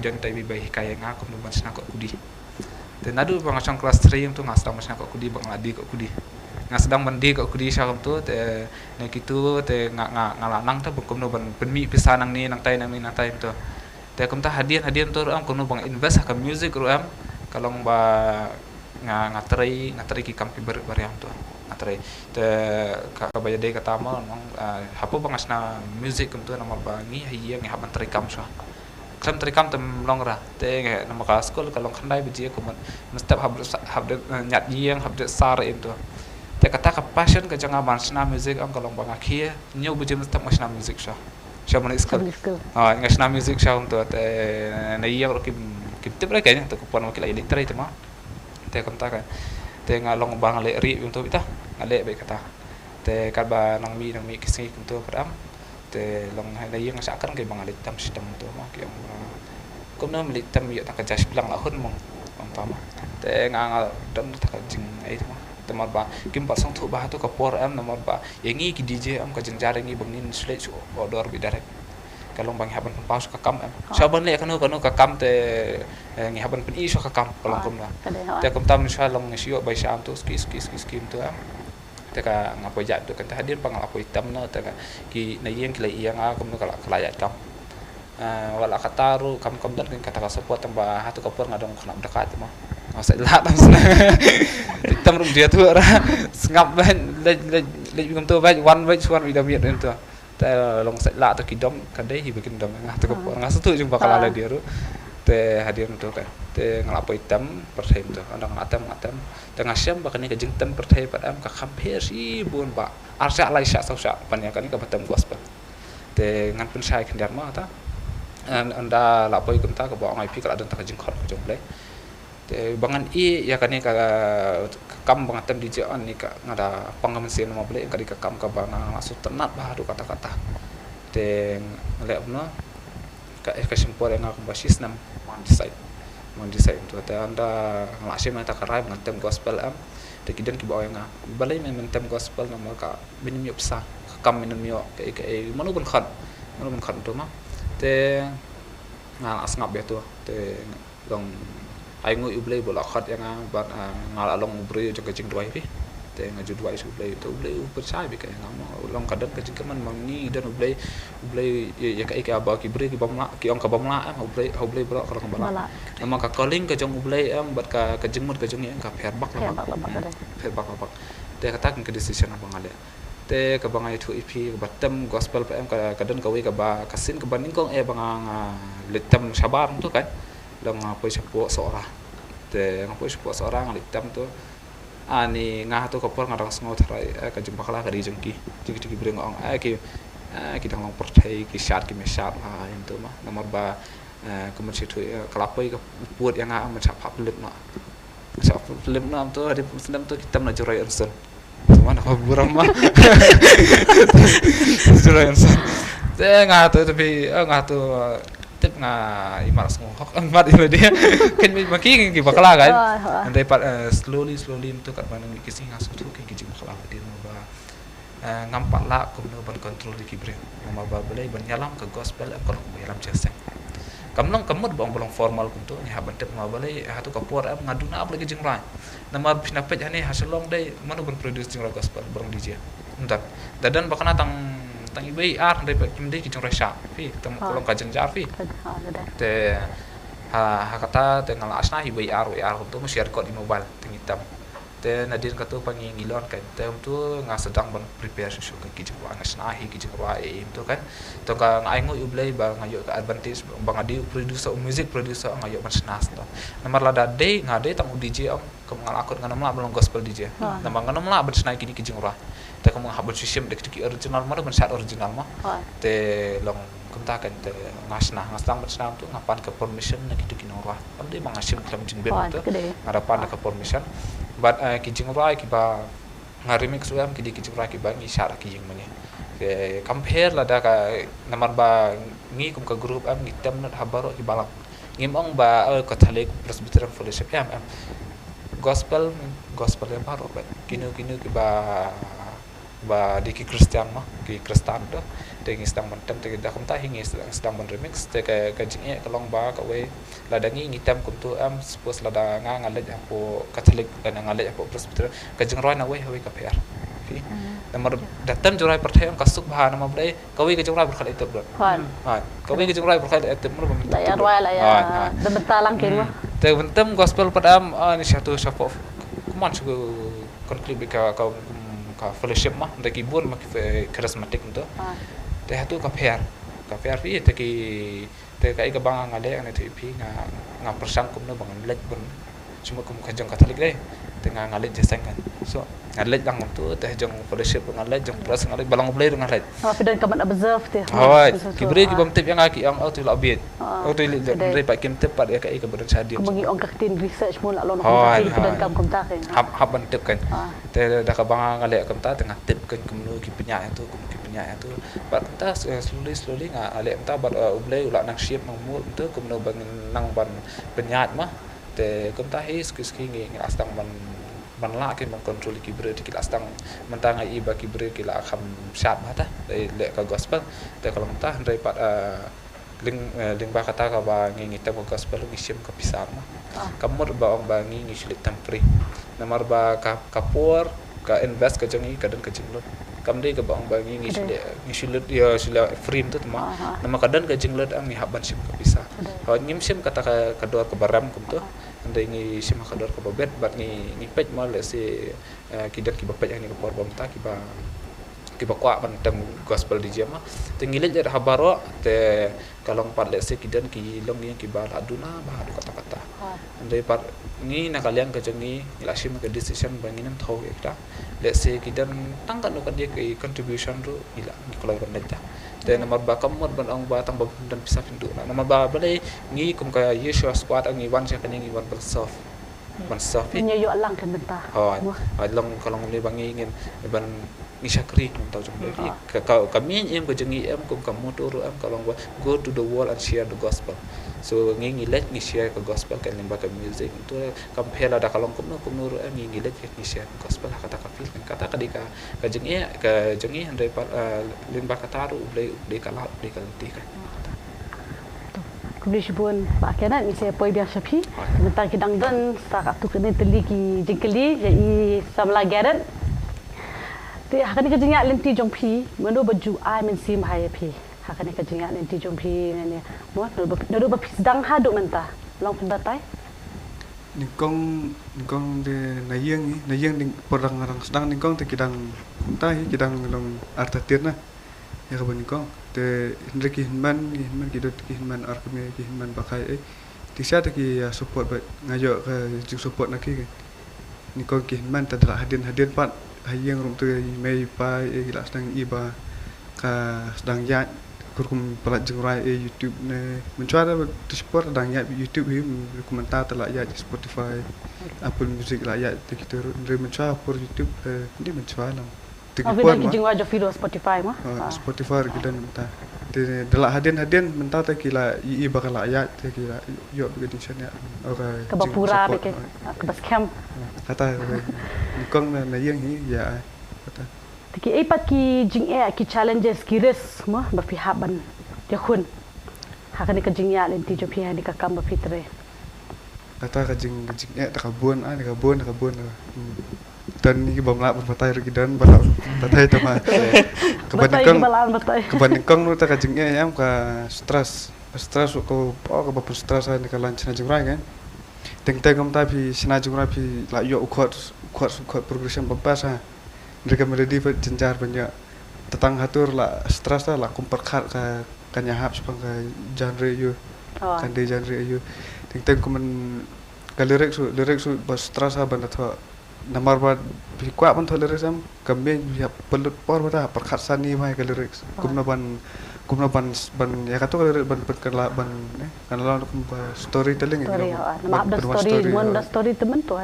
idan tai bi bai kaya nga aku mau ban snak kudi te nadu bang sang kelas sering tu ngas tamun snak kudi bang ladi kudi ngas sedang mandi kudi syam tu te na kitu te ngalanang ta bukum no ban penmi pisanang ni nang tai tu te kumta hadian tu am kuno bang invest ka music ru am kalong ba ngatrai ki kampi bariam tu ngatrai te ka baya de kata ma hapo bang asna music kum tu nama bangi hiya ngi haban trai kam sa kam trai kam tem longra te nge nama ka skol kalong khandai biji kum mestap habde nyat yeng habde sar itu te kata ka passion ka janga bansna music am kalong bang akhia nyau biji mestap masna music sa Shaman school. Ngasna music sound tu te na iya kim tip ra kayaknya tu kupon wakil ini try tu mah. Te konta kan. Te ngalong bang le ri untuk kita. Ngale baik kata. Te kalba nang mi kisi tu padam. Te long na iya ngasakan kay bang le tam sistem tu mah. Kum na milik tam yo tak jas bilang lahun mong. tama te nga dam ta jing ai mah tempat ba kim pa sang thu ba tu kapor am nomor ba yangi ki DJ am ka jing jare ngi bangin sle chu odor bi direct kalong bang haban paus ka kam am saban le kanu ka kam te ngi haban pen iso ka kam kalong kum na te kum tam inshallah ngi sio bai sam tu skim tu am te ka ngapo ja tu kan ta hadir pang apo itam na te ka ki na yeng ki yang a kum ka la kam wala kataru kam dan kata ka support tambah hatu kapor ngadong kena dekat mah ngasai lah tam sana hitam rum dia tu ra ngap ban le kum tu ba one video miet tu te long sai la tu kidom kadai hi bikin dom ngatu kapor ngasu tu jung bakal ala dia ru te hadir tu kan te ngalapo hitam perthem tu andang atam tengah siam bakani ka jing tem perthem padam ka khamper si bun ba arsa lai sya sau sya panya kan ka batam gospel te ngan pun sai kendar ma ta anda lapoi kumta ka bawa ngai pi kala dan ta jing khot jong ble te bangan I ya kani ka kam bangatam DJ on ni ka ngada pangamen sen ma ble ka di ka kam ka banga masuk tenat baru kata-kata te le no ka simpor yang aku basis nam mon decide tu te anda ngasih mata ka rai bangatam gospel am te kidan ki bawa nga balai mentem gospel nama ka minim yo psa kam minim yo ka manu ben khat tu ma te ngal asngap betu te long ai ngui ublei bola khat yang ban ngal along ubrei jo kajing duai pi te ngaju duai su ublei tu ublei percaya bi ka ngam long kadan kajing kaman mangi dan ublei ya ka ba ki brei ki bamla ki ong ka bamla am ublei bro kalau bamla nama ka calling ka jong ublei am bat ka kajing mut kajing yang ka ferbak te kata kan ke decision apa ngale te ka bangai thu EP batam gospel pa em ka kadan ka we ka ba kasin ka baning kong bang litam sabar tu kan long apa sepo seorang te apa sepo seorang litam tu ani ngah tu kapor ngarang sngot rai ka jumpa kala ka di jengki jiki bring ong ki kita ngong percaya ki syat ki mesat ha itu mah nomor ba kemudian tu kelapai ka buat yang am macam public no film no tu hari film tu kita nak jurai Erson mana kau buram mah jurai Erson te ngah tu tapi ngah tu tip ngah imal semua mat itu dia kan makin ki bakala kan andai pat slowly tu kat mana kisi ngah tu kan ki bakala dia ba ngampak la kum no ban control di kibre nama ba belai ban yalam ke gospel ko yalam jasa kamlong kamut bang belum formal kum tu ni haban tip ma balai hatu kapor am ngaduna ab lagi jingrai nama pinapet hani hasilong dai mana ban produce jingrai gospel barang DJ entar dadan bakana tang ibai ar dai kim dai jingrai sha fi tam kolong kajen jar fi te ha kata te ngala asna ibai ar kum tu share code di mobile tingitam te nadir katu pangi ngilon kan te tu nga sedang ban prepare susu ka ki jingwa asna hi ki jingwa tu kan to ka ngai ngo ublei ba ngayo ka advantage bang adi producer music producer ngayo masnas to namar lada day ngade tang DJ am kam ngal akut ngana mla belum gospel DJ namang ngana mla ban snai kini ki jingwa te kam habut system de ki original ma ban sat original ma te long kumta kan te ngasna ngasang ban snam tu ngapan ke permission na ki norwa am de mangasim klam jingbe tu ngarapan ke permission but kijing rai ki ba ngarimix uam ki kijing rai ki ba ngi syara ki jing mani compare la da ka namar ba ngi kum ka group am ngi tem na habaro ki balak ngim ong ba ka thale presbyterian fellowship am gospel ya baro ba kinu ki ba di ki Christian ma ki Kristen do te ngi sedang mentem te da kum ta hingi sedang men remix te ka jing e kalong ba ka we la da ngi tem kum tu am suppose la da nga ngalet apo Catholic dan ngalet apo Presbyterian ka jing roi na we ka per fi namar datam jurai pertayam kasuk bah nama blai ka we ka jing roi berkhat itu bro ha ka we ka jing roi berkhat itu mer la ya roi la ya da bentalang kin te bentem gospel padam ni satu sapa kuman su konflik ka fellowship mah da ki bun ma charismatic tu te hatu ka per fi te ka bang ngade ane tu pi nga persang kum no bang lek bun cuma kum kajang Katolik deh te nga ngalet jeseng kan so ngalet dang tu te jong fellowship ngalet jong pras ngalet balang blai dengan ngalet dan kaman observe te ki beri ki bam tip yang aki yang auto labit auto le pa kim tip pa ka beran sadir mengi ong kaktin research mun alon dan kam kum ta hab ban tip kan te da ka bang ngalet kam ta tengah tip kan kum no ki penyak tu kum ki penyak tu bat ta slowly nga ale ta bat ublai ula nang shape nang mul tu kum no bang nang ban penyak mah te kum ta hi ski ngi astang man la ke man control ki bre ki astang man ta ngai ba ki bre ki la kham shat ma ta le ka gospel te kalau ta ndai pat ling ba kata ka ba ngi te gospel ngi sim ka pisar ma kamur ba ong ba ngi sulit tampri namar ba kapor ka invest ka jangi ka dan ka jinglot kam dei ka ba ong ba ngi sulit ya sila frame tu ma nama kadan ka jinglot ang ni haban sim ka pisar ha nyim sim kata ka dor ka baram kum tu andai ngi sim ka dor ka babet bat ngi pej ma le se kidak ki ba pej ni ka por bom ta ki ba kwa man tem gospel di jema tingile jar habaro te kalong pat le se kidan ki long ni ki ba aduna ba adu kata-kata andai pat ni na kalian ka jangi la sim ka decision banginam thau ekta le se kidan tangkan no kan dia ki contribution ru ila ni kolai ban ta te nomor ba kamot ban ong ba tang ba dan bisa pintu na nomor ba balai ngi kum ka yesua squad ngi wan se kan ngi wan soft ban soft Punya yo lang kan benta. long kalong le bangi ngin ban ni syakri tau jom devi kami em ko jengi em kum kam motor em kalong go to the world and share the gospel so ngi let ngi share the gospel kan limba ka music tu kam phela da kalong kum no em ngi let ngi share gospel kata ka feel kan kata kadika ka jengi handai pat limba kata ru de kala de kanti kan Kublish bun ba kena mi se poi biar sapi tentang kidang dan sak tu kena teli ki jengkeli jadi samla garet ti hakani ka jinga lenti jong phi mano baju ai men sim hai phi hakani ka jinga lenti jong phi ne mo no ba phi dang ha do menta long pun batai ningkong de nayeng ding porang sedang ningkong te kidang kidang long arta tirna ya ka ningkong te Henry Hinman kidot Hinman arkme Hinman bakai ti sia te ki support ba ngayo ka jing support na ki ningkong Hinman ta hadir pat hayang rum tu mai pai gila sedang iba ka sedang ya kurkum pelat jengrai YouTube ne mencuara tu support sedang ya YouTube hi komentar telak ya Spotify Apple Music lah ya kita re mencuara por YouTube ni mencuara lah Tapi nak kijing wajah video Spotify mah. Spotify kita minta. Delak hadian minta tak kila iba kalau ayat tak kila yo begitu sana. Okay. Kebapura begitu. Kebascam. Kata nikong na yang ni ya kata. Tiki ipat ki jing ki challenges ki risk mah berpihaban dia kun. Hakan ni kijing ya lenti jo pihak ni kakam berfitre. Kata kijing tak kabun kabun. Dan ni bamla berbatai lagi dan batai tama kebanyakan nu tak kajingnya yang ka stress ko bapun stress ni ka lunch na jumrai kan teng kam tapi sina jumrai pi la yo ukot progression babasa mereka ready jenjar banyak tetang hatur la stress la kumperkat ka kanyahap sepang ka genre yo kan de genre yo teng kumen ka lirik su bas stress ban tho namar ba kuat pun tolerir sam kami ya pelut por pada perkat sani mai ke lirik kumna ban ya kata lirik ban ban kan lalu storytelling nama ada story teman tu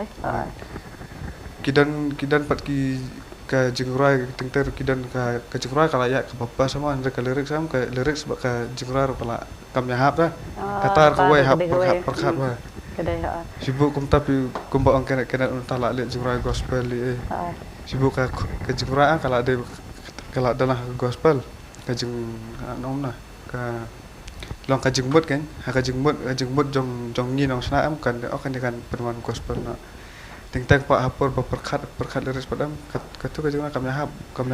kidan pat ki ka jingrai tengter kidan ka jingrai kala ya ke bapa sama andre ke lirik sam ke lirik sebab ka jingrai kala kami hap dah katar ka wei hap perkat ba sibuk kum tapi kum ba angkat kena talak le jingrai gospel sibuk ka jingrai kalau dalam gospel ka jing nomna ka long ka jingbut kan ka jingbut jong ni nong sana am kan kan penuan gospel na teng pak hapor perkat leres padam katu ka jingrai kami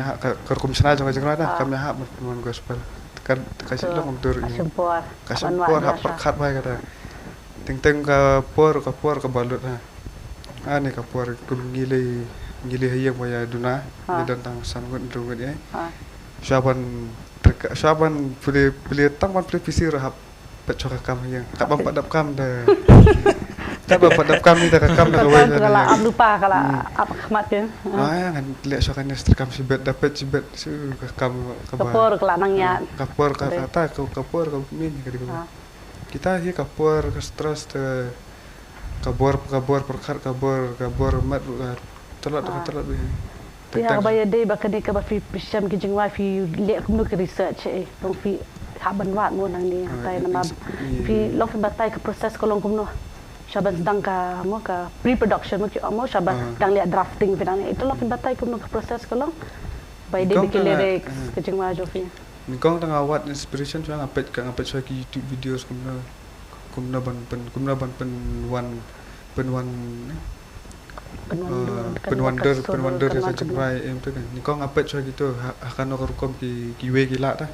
hap ka kum sana jong ka jingrai dah kami hap penuan gospel kan kasih long tur kasih por hap perkat bae kata teng kapor ke balut ani kapor kum ngili hayang maya duna dan tang sangut rungut ya saban boleh tang man pisir hap pecoka kam yang tak bang padap kam dah tak bang padap kam ni dah kam dah kawai kalau am lupa kalau apa khmat kan kan lihat sokan kam sibet dapat sibet kam kapor kalau nangnya kapor kata kapor min kita hi kapor ke stres te kabor perkat kabor mat telat ya bayar deh bahkan ni ke bafi pisam ke jengwa fi lihat kumno ke research long fi haban wat mo nang ni tai nama fi long fi batai ke proses kolong kumno Syaban sedang ke pre-production mo mo Syaban sedang lihat drafting pinang itu lah pinbatai ko ke proses ko lang. By day bikin lyrics kejeng maju fi. Nikong tengah awat inspiration cuma ngapet suai YouTube videos kumna ban pen penwander yang saya cakrai tu kan. Nikong ngapet suai gitu akan orang kom kiwe gila dah.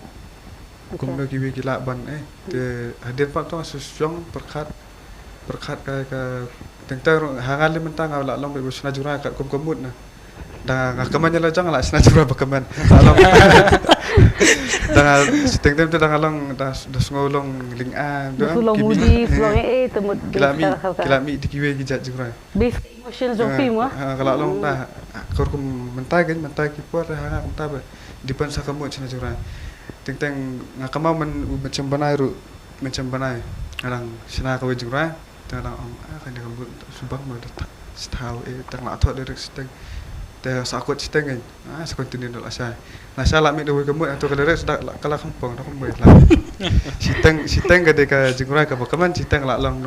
Kumna kiwe gila ban de hadir pak tu asyong perkat ke tentang hangal mentang awak long be busna jura kat komut nah. Dah ngakaman jala jang lah sna jura bakaman. Along. Dah tentang tu dah along dah ngolong ling a. Sulong mudi, sulong temut kilami dikiwe gijat jura. Base emotion zofi mo. Kalau long dah korkum mentai kipur hangal mentah ba. Dipan sa kamut sna jura. Tentang ngakaman macam banai. Kadang sna kawe jura. Tengah kan dia kabut subang mau datang setahu tengah atok dari seteng teh sakut seteng kan sekontinue dulu asal nasa lami dua kamu atau kalau sudah kalau kampung dah kamu lah seteng ketika jengrai ke bakaman seteng lah long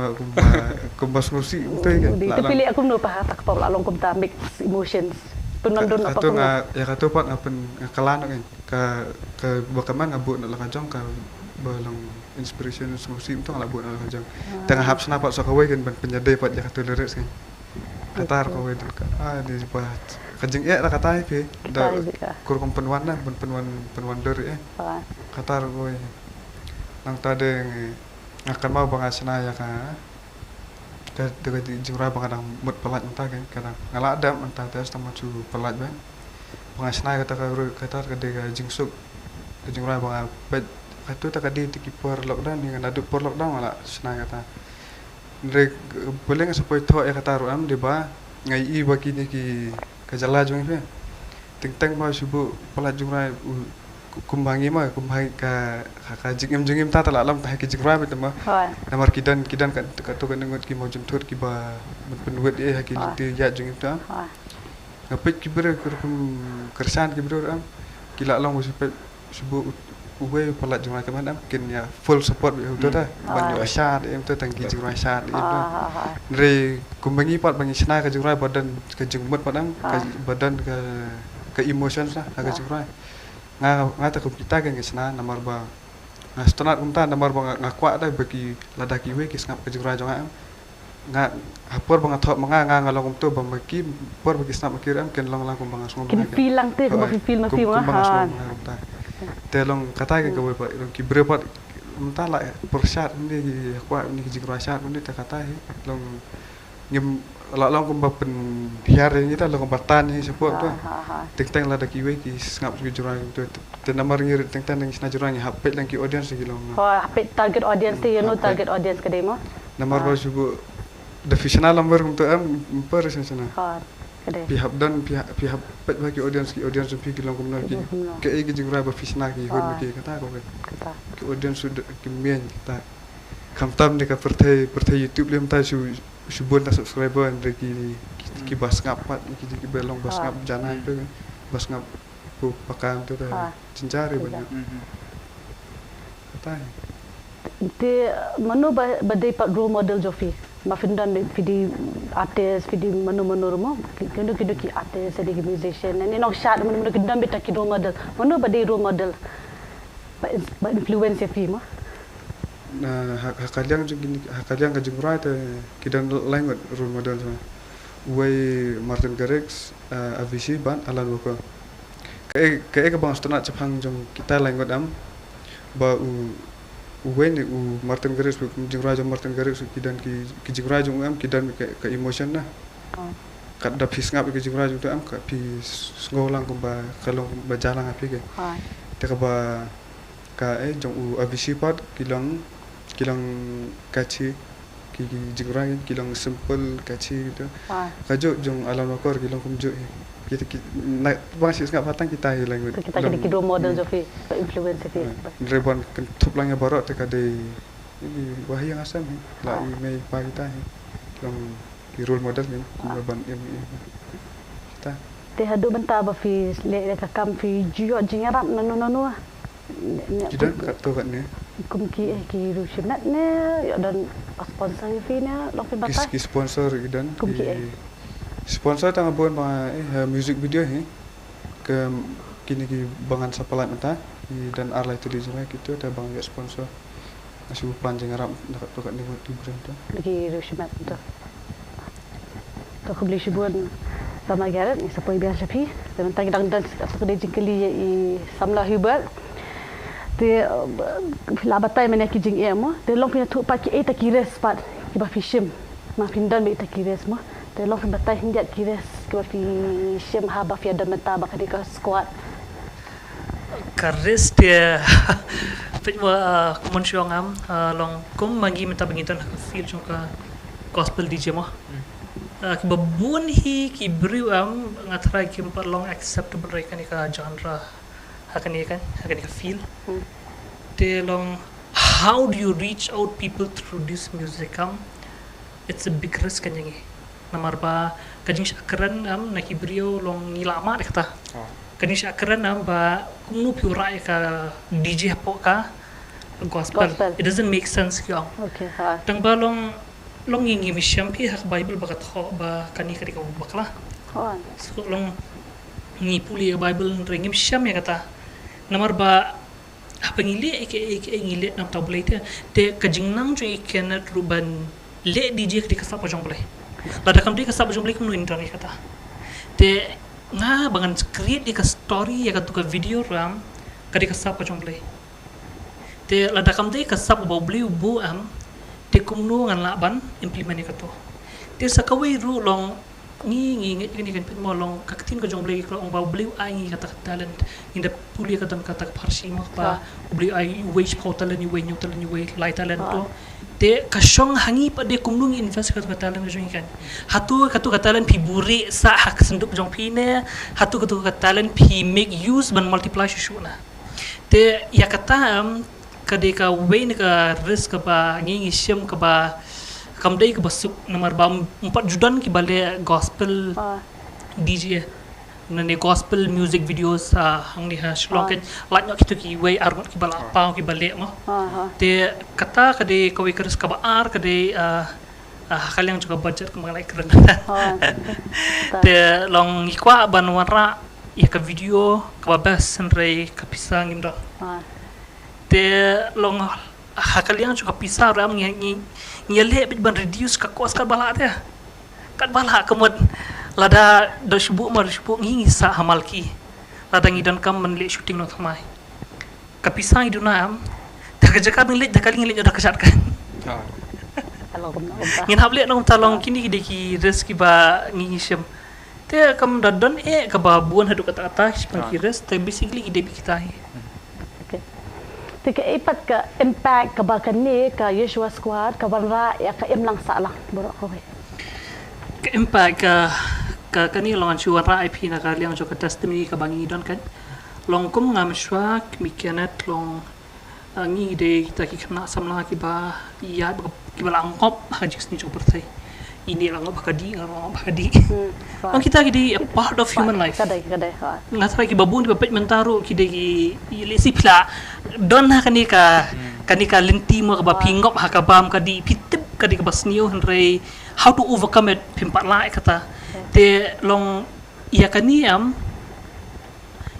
kumbas musik itu kan itu pilih aku nu paham tak apa lah long kumta mix emotions penonton apa atau ya kata pak ngapen kelan kan ke bakaman ngabut nak kajong ke balong inspiration musik itu ngalah buat nak kajong tengah hap senapak sakawai kan penyadai pat jak tu lyrics kan katar kawai tu di buat kajeng lah katai pe dah kurang penwan lah penwan dari katar kawai nang tade akan mau bangasna ya ka dekat jura bangadang mut pelat entah kan kadang ngalah adam entah tes maju pelat ban bangasna katar kedega jingsuk jura bang bet itu tak ada di kipur lockdown dengan aduk por lockdown malah senang kata. Mereka boleh nggak supaya tahu ya kata ruam di bawah ngai bagi ni ke jalan jung ni. Tentang bahawa subuh pelajung rai kumbangi mah kumbangi ke jingim tak terlalu tak ke jingrai betul mah. Namar kidan kan tu kan dengut ki mau jumtur ki ba penuat haki di ya jung itu. Ngapit ki ber kersan ki ber am kila long subuh uwe pelat jumlah kemana mungkin ya full support begitu dah banyak asyad itu tangki jumlah asyad itu dari kumbangi pat bangi sena ke jumlah badan ke jengmut padang badan ke emotions lah ke jumlah ngata kita kan ke sena nomor ba setelah kumta nomor ba ngakwa dah bagi ladaki we ke ngap ke jumlah jangan nggak hapur banget thok ngalong tu bambaki por bagi snap kiram ken long lang kumbangas ngomong kin filang te film mah telong kata ke kau pak long kiberapa entah lah persat ni kuat ni jingkra syat ni tak kata long ngem long kumbapen hiar ni ta long kumbatan ni support tu teng lah dak kiwe ki ngap ki jurang tu te namar ngir teng nang sna jurang hapet lang ki audience ki long hapet target audience te target audience ke demo namar ba subu definitional number untuk per sana pihak dan pihak pet bagi audience yang pergi long kumna ki ke igi jingrai ba fisna ki hon ki kata ko ke audience sudah kimian kita kamtam de ka pertai YouTube lem ta subun ta subscriber andre ki bas ngapat ki belong bas ngap jana itu bas ngap pakam tu ta cincari banyak kata te manu badai pak role model jofi mafindan fidi artist fidi manu rumah kendo ki artist sedikit musician ni nok shot manu kedam beta ki role manu badai role model ba influence ya fi mah nah hakaliang ka jingrai te kidan lain role model sama Uwe Martin Garrix avisi ban Alan Walker ke bang stana chapang jong kita lain am ba Uwen Martin Garrix jingrajong Martin Garrix kidan ki jingrajong am kidan ke emotion na kat da phis ngap ki jingrajong tu am ka phis ngolang ko ba kalong ba jalang api ke te ka ba ka jong avisi pat kilang kachi ki jingrajong kilang simple kachi tu ka jong alam makor kilang kum jo kita nak masih ngap patang kita hilang kita ki role model jofi influence fi Rebon tup langnya barok te kade ini wahai yang asam la mai pa kita yang di role model ni kumban kita te hadu benta ba fi le ka kam fi jiyo jingarap nanu Kidan kat tu kat ni. Kum ki rushimnat ne ya dan sponsor fee ne long fi batai. Ki sponsor kidan. Kum ki Sponsor tang buat music video ni ke kini ki bangan sapalat mata dan arlai tu di sana gitu ada bang ya sponsor. Masih panjang Arab dekat tu kat ni liburan tu. Lagi rushimnat tu. Tu aku beli shibun sama garet ni sapoi biasa pi. Dan tang dan aku dah jingkeli i samla hubert. Dia labatai mana ki jing emo. Dia long pina tu pak ki eta kires pat ki ba fishim. Ma pindan be eta kires mo. Dia long pina batai hinjat kires ki ba fishim ha ba fi dan mata ba ka squat. Karis dia Fitwa kumunsyong long kum magi minta pengitan feel chung ka gospel DJ mo. Kibabun hi kibriu ngatrai kimpat long acceptable rai kan ka genre hakan ka feel. They long how do you reach out people through this music it's a big risk kan yangi. Namar ba kajing syakaran na kibriu long ngilama kata. Kani syakaran ba kumnu piurai ka DJ po ka gospel. It doesn't make sense kyang. Okay. Tang ba long ngingi misyam pi hak Bible bakat ho ba kani ka bakla. So long ngi puli Bible ringi misyam ya kata. Namar ba pengili ke ngile nam tablet te kajingnang jo ikenat ruban le DJ ke kasap jong boleh. Lada kam di kasap jong boleh kumnu internet kata. Te nga bangan create di ka story ya ka tu ka video ram kadi ka sap jong play te lada kam de ka sap bo bli bu te kumnu ngan laban implement ka to te sakaway ru long ni kan pit mo long kaktin ka jong play ko ong ba bli ai ka talent inda puli ka tan ka tak parsi mo pa bli ai wage po talent ni way new talent ni way light talent to te kasyong hangi pa de kumnu invest ka talent jong ikan hatu ka talent pi buri sa hak senduk jong pi ne hatu ka talent pi make use ban multiply shu na te ya kata kade ka way ne ka risk ka ba ngi syam ka ba kam dei ka basuk nomor ba 4 judan ki bale gospel DJ nane gospel music videos hang ni ha shlong ke lak nyok kitu ki way argot ki bala pa ki bale mo te kata kade kawi keris ka ba ar kade kalian juga budget ke mengenai keren te long ikwa banwara ya ka video ka bas senrai ka pisang imda te long kalian juga pisah ram nyele bit ban reduce ka kos ka bala te kat bala kemud lada dashbu ngi sa hamalki lada ngidan kam menle shooting no thamai kapisang iduna jaka menle dakali ngi le kasat kan Kalau kum ngin hable no talong kini ki risk ba ngi syam te kam dadon ka ba buan hadu kata kata syam ki risk te basically ide kita Tika ipat ka impact ka bakan ni ka Yeshua Squad ka banra ya ka imlang salang borok ko. Ka impact ka kani longan chuan ra IP na ka liang jo ka testimony ka bangi don kan. Long kum ngam shwa mikianet long ngi de kita ki kena samla ki ba ya ki ba angkop ha jis ni jo pertai. Ini lang bakadi ngaro bakadi. Long kita ki a part of human life. Kadai ha. Ngatrai ki babun ki pet mentaro ki de ki lesi pla don ha kani ka lenti mo ka ba pingop ha ka bam ka di pitip ka di ka basnio henry how to overcome it pimpat la kata te long ya kani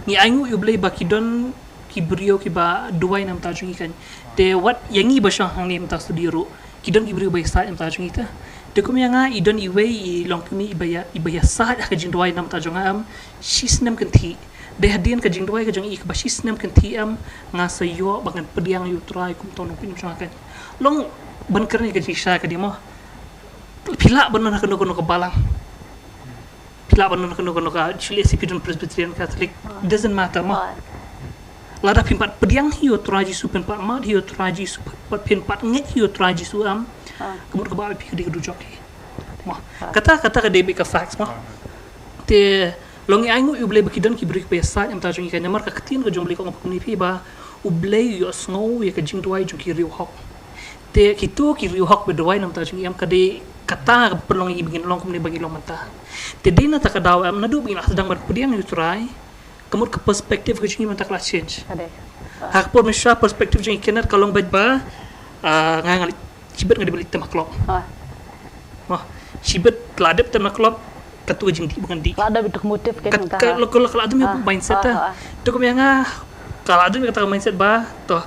ni aingu yu blay ba ki don ki brio ki ba duai nam ta jungi kan te what yangi ba syang hang ni mta studio ki don ki brio ba sa nam ta jungi ta de kum yanga I don iwe I long kumi ibaya sa ka jing duai nam ta junga she's nam kan thi de hadian ka jing duai ka jong I ka ba she's nam kan thi nga sa yo bangan pediang yu try kum ton kum junga kan long ban kerni ka jisha ka di mo pila benar ka no ka balang pila benar ka no ka chile si pidon Presbyterian Catholic doesn't matter mo lada pimpat pediang hiyo traji su pimpat mat hiyo traji su pimpat nget hiyo traji su kemudian ke bawah pi di kedujok mah kata ka debi ka facts mah te longi aingu u blay bakidon ki brik pesa am ta jungi ka nyamar ka ketin ka jomli ko ngapuni pi ba u blay yo snow ya ka jing tuai jungi riu hok te kitu ki riu hok be doai nam ta jungi am ka de kata perlongi bingin long kumni bagi long mata te dina ta ka daw am nadu bingin sedang berpediang yu try kemudian ke perspektif ke jungi mata kelas change hak pun mesra perspektif jeng ikenat kalong baj ba ngangal cibet ngadi balik tema klop wah cibet keladep tema klop ketua jeng di bukan di ada bentuk motif kan kalau ada mindset tu kau yang kalau ada kata mindset ba toh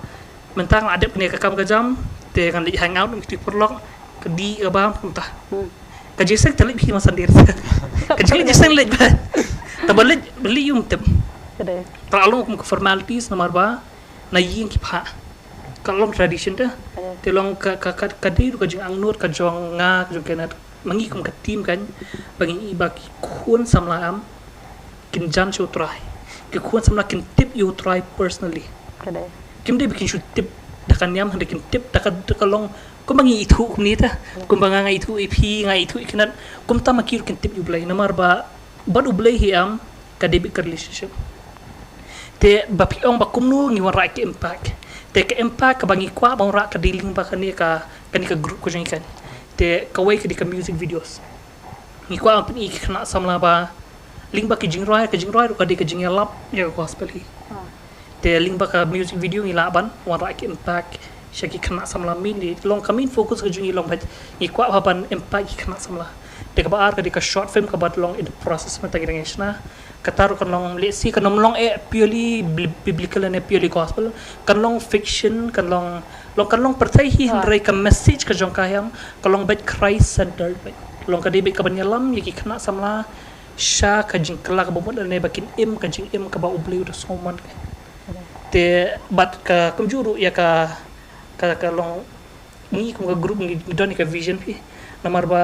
mentang ada punya kakam kejam te kan di hangout mesti perlok ke di ke bam entah kajesek terlebih hilang sendiri kajesek jesek lej ba tabalik beli yung tip terlalu ke formalities nomor ba na yin kipha kalau tradition dah telong kadir ka jeng angnur ka jong nga jong kenat mangi kum ka team kan bagi ibaki kun samlaam kin jan show try ke kun samla kin tip you try personally kim de bikin shoot tip dakan yam hande kin tip dakan kalong kum mangi itu kum ni ta kum banga nga itu ip nga itu ikenat kum ta makir kin tip you blay nomor ba badu blay hiam ka debit relationship te bapi ong bakum nu ngi wara ke impact te ke impact ka bangi kwa bang ra ka dealing ba kani ka group ko jeng kan te ka way ka di ka music videos ngi kwa ampun ik kena samla ba link ba ki jing roi ka di ka jing lap ya gospel hi te link ba ka music video ngi laban wara ke impact shaki kena samla min di long kamin fokus ka jing long ba ngi kwa ban impact ki kena samla te ka ba ka di ka short film ka ba long in the process mata gi ngeshna kataru kan long lesi kan long purely biblical and purely gospel kan long fiction kan long percaya hindrai ka message ka jong kayam kan long bet Christ centered long ka debit ka banyalam yaki kena samla sha ka jing kelak ba modal ne bakin im ka jing im ka ba ubli udah soman te bat ka kumjuru ya ka long ni kum ka group ni don ka vision pi namar ba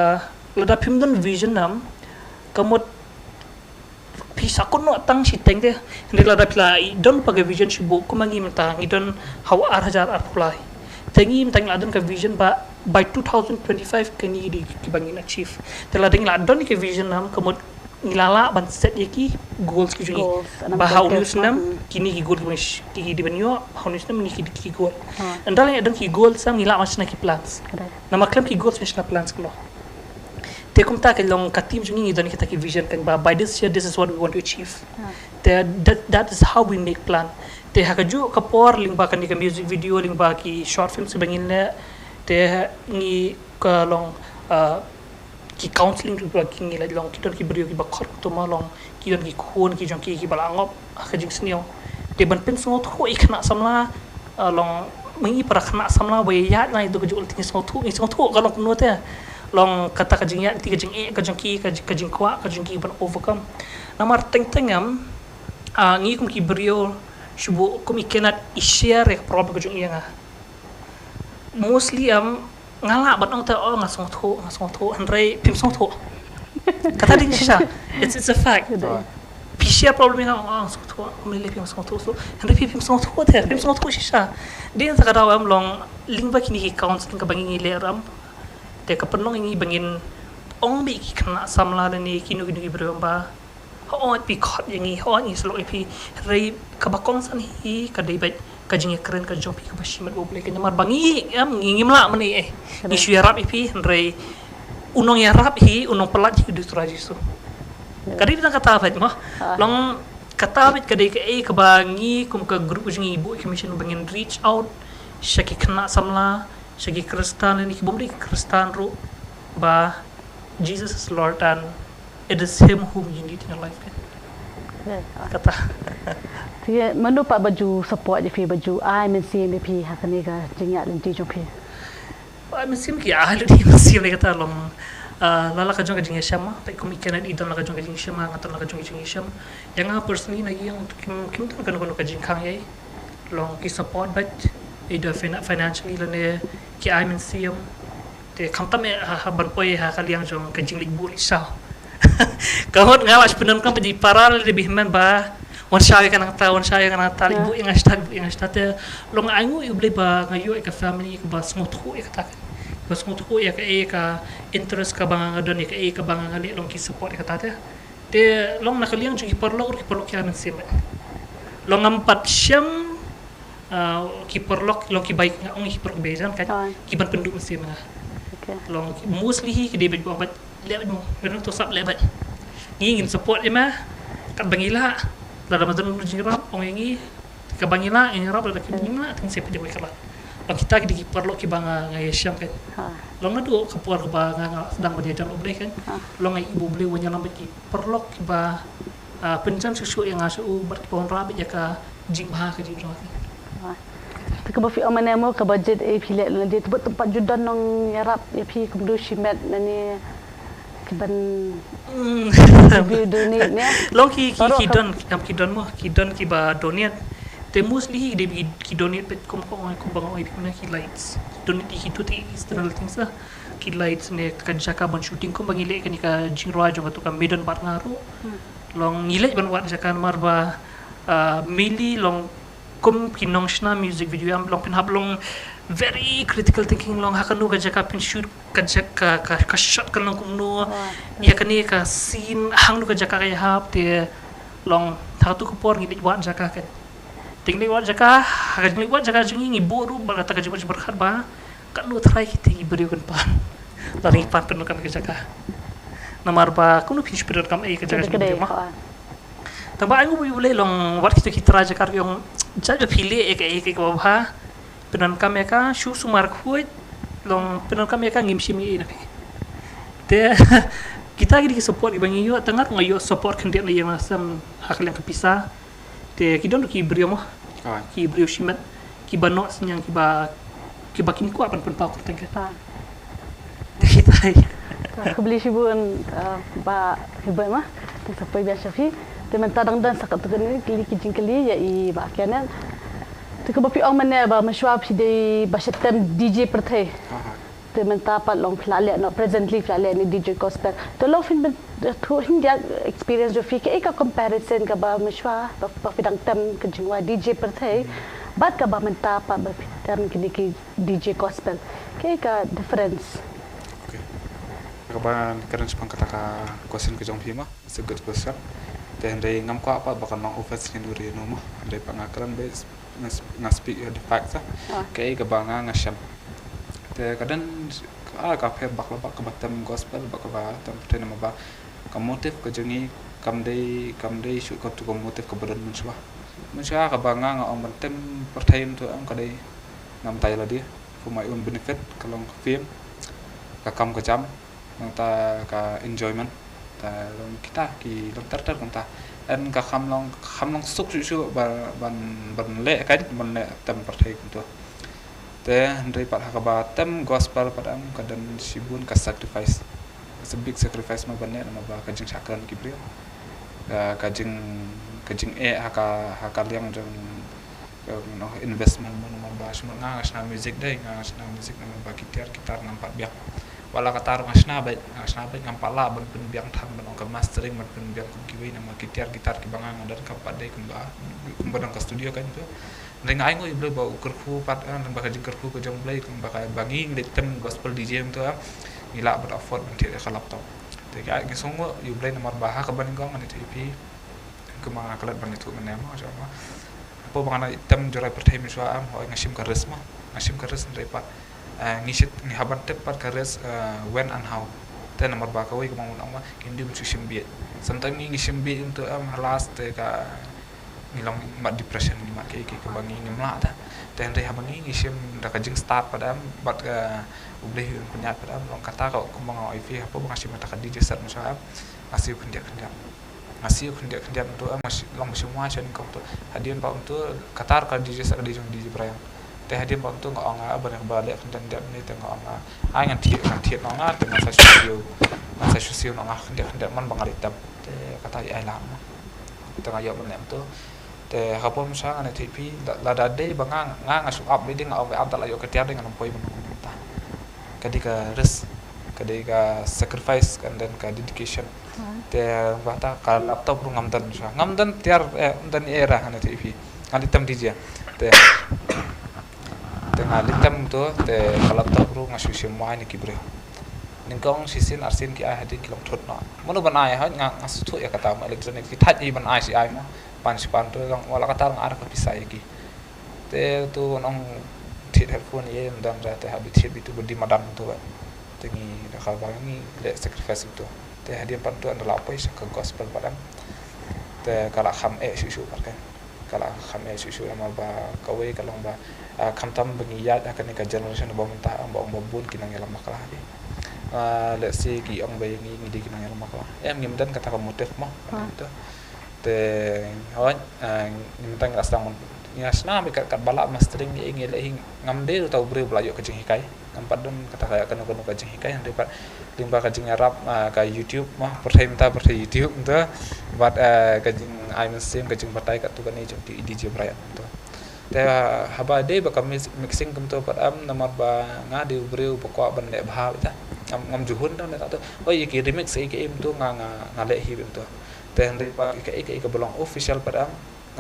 lada pimdon vision nam kamot pisa ko no tang si teng de hindi la dapla don pag vision si bu ko mangi mata idon how hajar apply tengi mtang la don ka vision ba by 2025 kani di kibangin achieve tela ding la don ka vision nam kamot ngilala ban set yaki goals ki jungi ba how news nam kini ki goal ki di banyo how news nam ni ki goal andale don ki goal sam ngila mas na ki plans nama klam ki goals na plans ko te kum ta ke long katim jungi don kita ki vision kan by this year this is what we want to achieve that is how we make plan te hakaju kapor ling ba kan ni music video ling ba ki short film sebangin le te ni ka long ki counseling ru ba ki ni la long ki don ki brio ki ba khot to ma long ki don ki khon ki jong ki balangop hakajing snio te ban pen so tho ikna samla long mengi para khna samla ba ya na itu kaju ulti so tho ka long no te long kata kajing ya tiga jing kajing ki kajing kwa kajing ki ban overcome namar teng tengam ngi kum ki brio shubu kum ikenat share problem kajing nga mostly ngala ban ong ta ngasong tho handrai pim song tho kata ding sha it's a fact share problem nga ngasong tho mele pim song tho so handrai pim song tho te pim song tho sha din sa kada long lingba kini ki counseling ka bangi le ram te ka penong ini bangin ong bi ki kena samla ni kinu beramba ho pi khot yangi ho ni slo pi rei ka bakong san hi ka dei bai ka jing keren ka jompi ka bashimat bo ble ka namar bangi ngingim la mani ni syarap pi rei unong ya rap hi unong pelat hi du traji so kadi kita kata bai mah long kata bai ka dei ka bangi kum ka group jing ibu commission bangin reach out shaki kena samla segi Kristan ini kibom di Kristan ru ba Jesus is Lord and it is Him whom you need in your life kan kata thì menu pak baju support je pi baju ai men si me pi hakani ka jingya len ti jong pi ai men sim ki ahli di mesim kata long lala ka jong ka jingya shama pa ko mi kana di don la ka jong ka jingya shama ngaton la ka jong ka jingya shama yang personally lagi yang kim tu kan ko ka jing khang ye long ki support but either financially lane ki ai men siam te khamta me ha ban poi ha kaliang jong ka jing lik bu sa kahot ngalas penon kan di paral lebih men ba wan shawe kan ta ibu yang asta te long angu you ble ba ngayo ka family ka ba smot ko ka ta ba smot ko ya ka interest ka bang adon ka bang ngali long ki support ka ta te long na kaliang jong ki perlo ki men siam long 4 syam kiperlok long ki baik ngong kiperlok bezan kan kiban penduk mesti mana long mostly ki debit buat lebat mo benar to sap lebat ingin support ema kan bangila dalam mazan jingirap ong ingi kabangila ini rap ada kibangila ting sepi dewe kala long kita di perlu kibanga ngai syam kan long nadu kapur kabanga sedang berjalan obrek kan long ngai ibu beli wanya lambat ki perlu kiba pencan susu yang asu berkebun rabi jaka jing bah ke jing Tapi kalau film mana mau ke budget pilih nanti tempat judan nong Arab ya pi kemudian shimet nani kiban review donate ni. Long ki don kiba donate. Te mostly ki donate pet kom bang oi puna ki lights. Donate ki tu ti external things lah. Ki lights ne kan jaka ban shooting kom bangile kan ka jingro ajo tu ka medan partneru. Long ngile ban wat jaka marba mili long kum kinong shna music video am long pin hablong very critical thinking long hakanu ka jaka pin shoot ka jaka ka shot kan long kumno ya kani ka scene hang nu ka jaka ya hap te long thatu ko por ngi wat jaka kan tingli wat jaka ka jingli wat jaka jingi ngi boru ba ka jaba berkhat ba kan nu try ki tingi beri kan pa lari pan pen kan ka jaka namar ba kunu pin spirit kam ai ka jaka ma tamba angu boleh long wat kita raja kar yung jadi pilih ek wabha penan kami ka shu sumar kuat long penan kami ka ngimsi mi nabi te kita gini support ibang iyo tengah ngayo support kendian yang asam hak yang kepisah te kidon ki brio mo ki brio shimat ki banok senyang ki bakin ku apan pen pau tengke kita aku beli shibun ba hibai mah sampai biasa fi teman tadang dan sakat tu kan kili kijing kili ya i bakianan tu kebapi orang mana ba mesyuap si de bashatem DJ perthai teman tapat long flale no presently flale ni DJ gospel to lo fin tu hindia experience jo fi ke ka comparison ka ba mesyua ba fidang tem kijingwa DJ perthai bat ka ba mentapa ba term kini ki DJ gospel ke ka difference kaban keren sepang kata ka question ke jong pima it's a good question dan dari ngam ko apa bakal nang office ni duri no mah dari pangakaran be speak the facts kay kabanga ngasham te kadan ka phe bakla bak batam gospel bakla tam te nama ba ka motif ka jongi kam dei shoot ko tu ko motif ka badan menswa ka banga nga om bantem pertayam tu am ka dei ngam tay la dia for my own benefit kalong film ka kam ka jam ta ka enjoyment ta kita ki long tar konta en ka kham long suk su ban le kan ban le tem perthai kunto te ndai pat ka ba tem gospel padam kadan sibun ka sacrifice it's a big sacrifice ma ban ne ma ba ka jing sakan ki brio ka jing haka liang jong no investment ma ba semua ngasna music dai ngasna music ma ba gitar nampak biak wala katar ngasna baik ngampala ban pen biang tham ban ka mastering ban pen biang kiwi nama gitar ki bangang dan ka padai kumba ka studio kan tu ring ai ngoi blai ba ukur khu pat an ba ka jingker khu ko jong blai kumba ka bangi ngit tem gospel DJ tu ngila ban afford ban thia ka laptop te ka ngi songo yu blai nomor bah ka ban ngong ani TV kumanga kalat ban itu menema sama apa bangana tem jorai perthai miswa am hoi ngasim ka resma ngasim ka res ndai pat ngisit ngi haban tepat kares when and how ten nomor ba ka wi kumang unang ma kindi mu simbiet sometimes ngi simbiet untuk halas te ka ngilong mat depression ni mat ke bangi ngimla ta ten re haban ngi sim da ka jing start padam bat ka ubleh penyat padam long kata ka kumang oi fi apa ngasih mata ka DJ set musa ngasih kendiak untuk masih long semua chen kau tu hadian pa untuk katar ka DJ set DJ Brian te hadian bon tu nga ban ba le kan dan ni te nga ai ngan thiet nga te nga sa sosial nga kan man bang alitam te kata ai lam te nga yo ban tu te hapon sa nga TV la da de bang nga su up ni nga up da la yo ka tiar dengan poi ban ta kadika res kadika sacrifice kan dan ka dedication te bata ka laptop ru ngam dan tiar dan era nga TV alitam DJ te tengah litam tu te kalau tak perlu ngasuh semua ini kibre ningkong sisin arsin ki ahadi kilom thot na monu ban ai ha ngasuh tu ya kata ma elektronik ki thaj ban ai si ai ma pan tu long wala kata ar ka pisai ki te tu nong thit headphone ye dan ra te habit thit itu bedi madam tu ba tengi da ka bangi le sacrifice tu te hadian pan tu anda lapai ka gospel padam te kala kham susu kan kalau kami susu nama ba kawai kalau ba kamtam bengiyat akan ni generation ba mentah ba bun kinang yalam makalah ni let's say ki ong ba ni di kinang yalam makalah ngim dan kata motif mah itu te hoi ngim tan asang nya sna mi kat balak mastering ni ingin leh ngamde tau bre belajuk kajing hikai kampat dum kata kaya kanu kajing hikai yang dapat limba kajing Arab ka YouTube mah pertai minta pertai YouTube tu buat kajing ai mesin kajing patai kat tu kan ni di DJ Brian tu te haba de ba mixing kum tu pat am namar ba ngadi bre pokok ban le bha ta ngam juhun tu tak tu oh ye ki remix ke im tu ngale hi tu te henry pa ke belong official pat am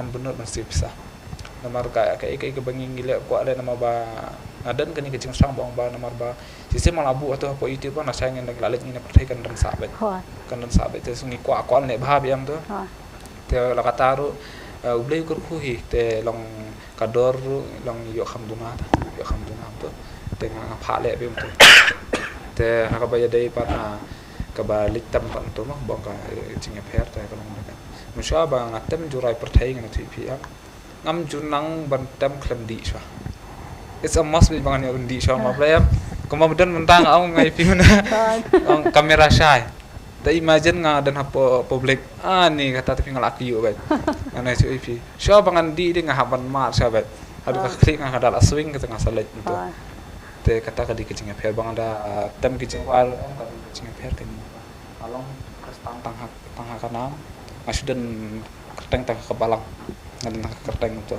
ngam benar mesti bisa namar ka ke banging gile ko ada nama ba ngadan kan ke jing sang bang ba namar ba sisi malabu atau apa itu pun nasa ngin lalit ngin pertai kan dan sabet te sungi ko ne bha biam tu te la kataru ublei kur khuhi te long kador long yo khamduna tu te nga pha le biam tu te ha ka ba ya dei pa ka ba litam pan tu mah bang ka jing pher te ka long kan musya ba ngatem jurai pertai ngin tu pi ngam junang bantam klendi sha it's a must be bangan yang di sha ma play kemudian mentang au ngai pi mana kamera shy da imagine nga dan apa public ni kata tapi ngalak yu bet ana si pi sha bangan di nga haban ma sha bet adu ka klik nga dal swing ka tengah salet itu te kata ka di kecing pher bangan da tem kecing war ka kecing pher kan along kastang tang kanam asuden kerteng tang kebalang ngan kerteng tu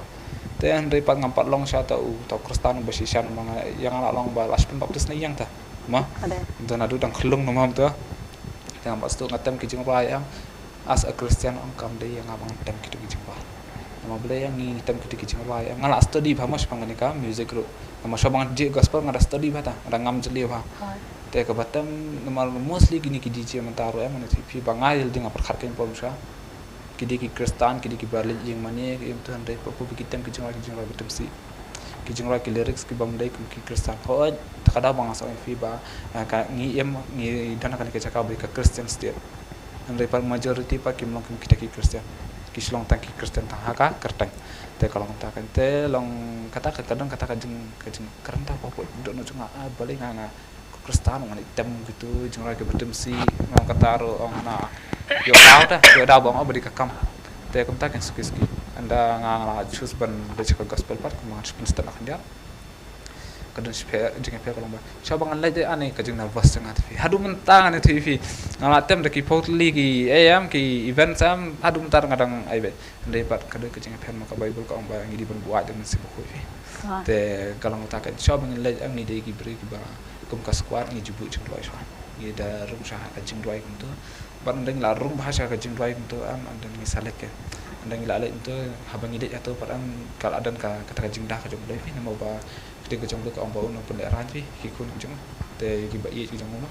te andai pat ngampat long sha tau kristan basisian mga yang ala long balas pun baptis na yang ta ma dan adu dang khlung nomam tu yang pas tu ngatem kijing ba yang as a christian on kam de yang abang tem kijing ba nama bele yang ni tem kijing ba yang ngala study ba mas panganika music group nama shabang je gospel ngada study ba ta ada ngam jeli ba te ka batam nama mostly gini ki DJ mentaro yang mana TV bangai ding perkhat ken pom sha kidi ki kristan kidi ki berlin jing mane ki tu handai popo kitam ki jingwa betum si ki jingwa ki lyrics ki bamdai ki kristan ho takada bang asal fi ba ka ngi dana kan ke cakap ba ka christian state handai par majority pa ki mlong kita ki christian ki slong tang ki christian tang haka kertang te kalau kita kan te long kata kadang kata kajing kerenta popo do no cunga balik nga kristan ngani tem gitu jingwa ki betum si ngam kataro ong na yo dah bang abadi kakam te kum tak ski anda ngala choose ban de chaka gospel part kum ngach pun setelah dia kadang spare jing pe kalau ba shabang lai de ane kajing nervous sangat fi hadu mentang ane tv ngala tem de ki potli ki am ki event sam hadu mentar ngadang ai be de part kadang kajing pe maka bible ka ba ngi di ban buat dengan si buku fi te kalau tak shabang lai ang ni de ki beri ki ba kum ka squad ngi jubu jing loi sha ngi da rum sha kajing loi kum tu bandeng la rum bahasa kajing dua itu andeng misalnya ke andeng la itu habang ide atau param kalau adan ka kata kajing dah kajing dua ni mau ba kete kajing dua ka ambau no pun ran fi kikun jeng te giba ye jeng mama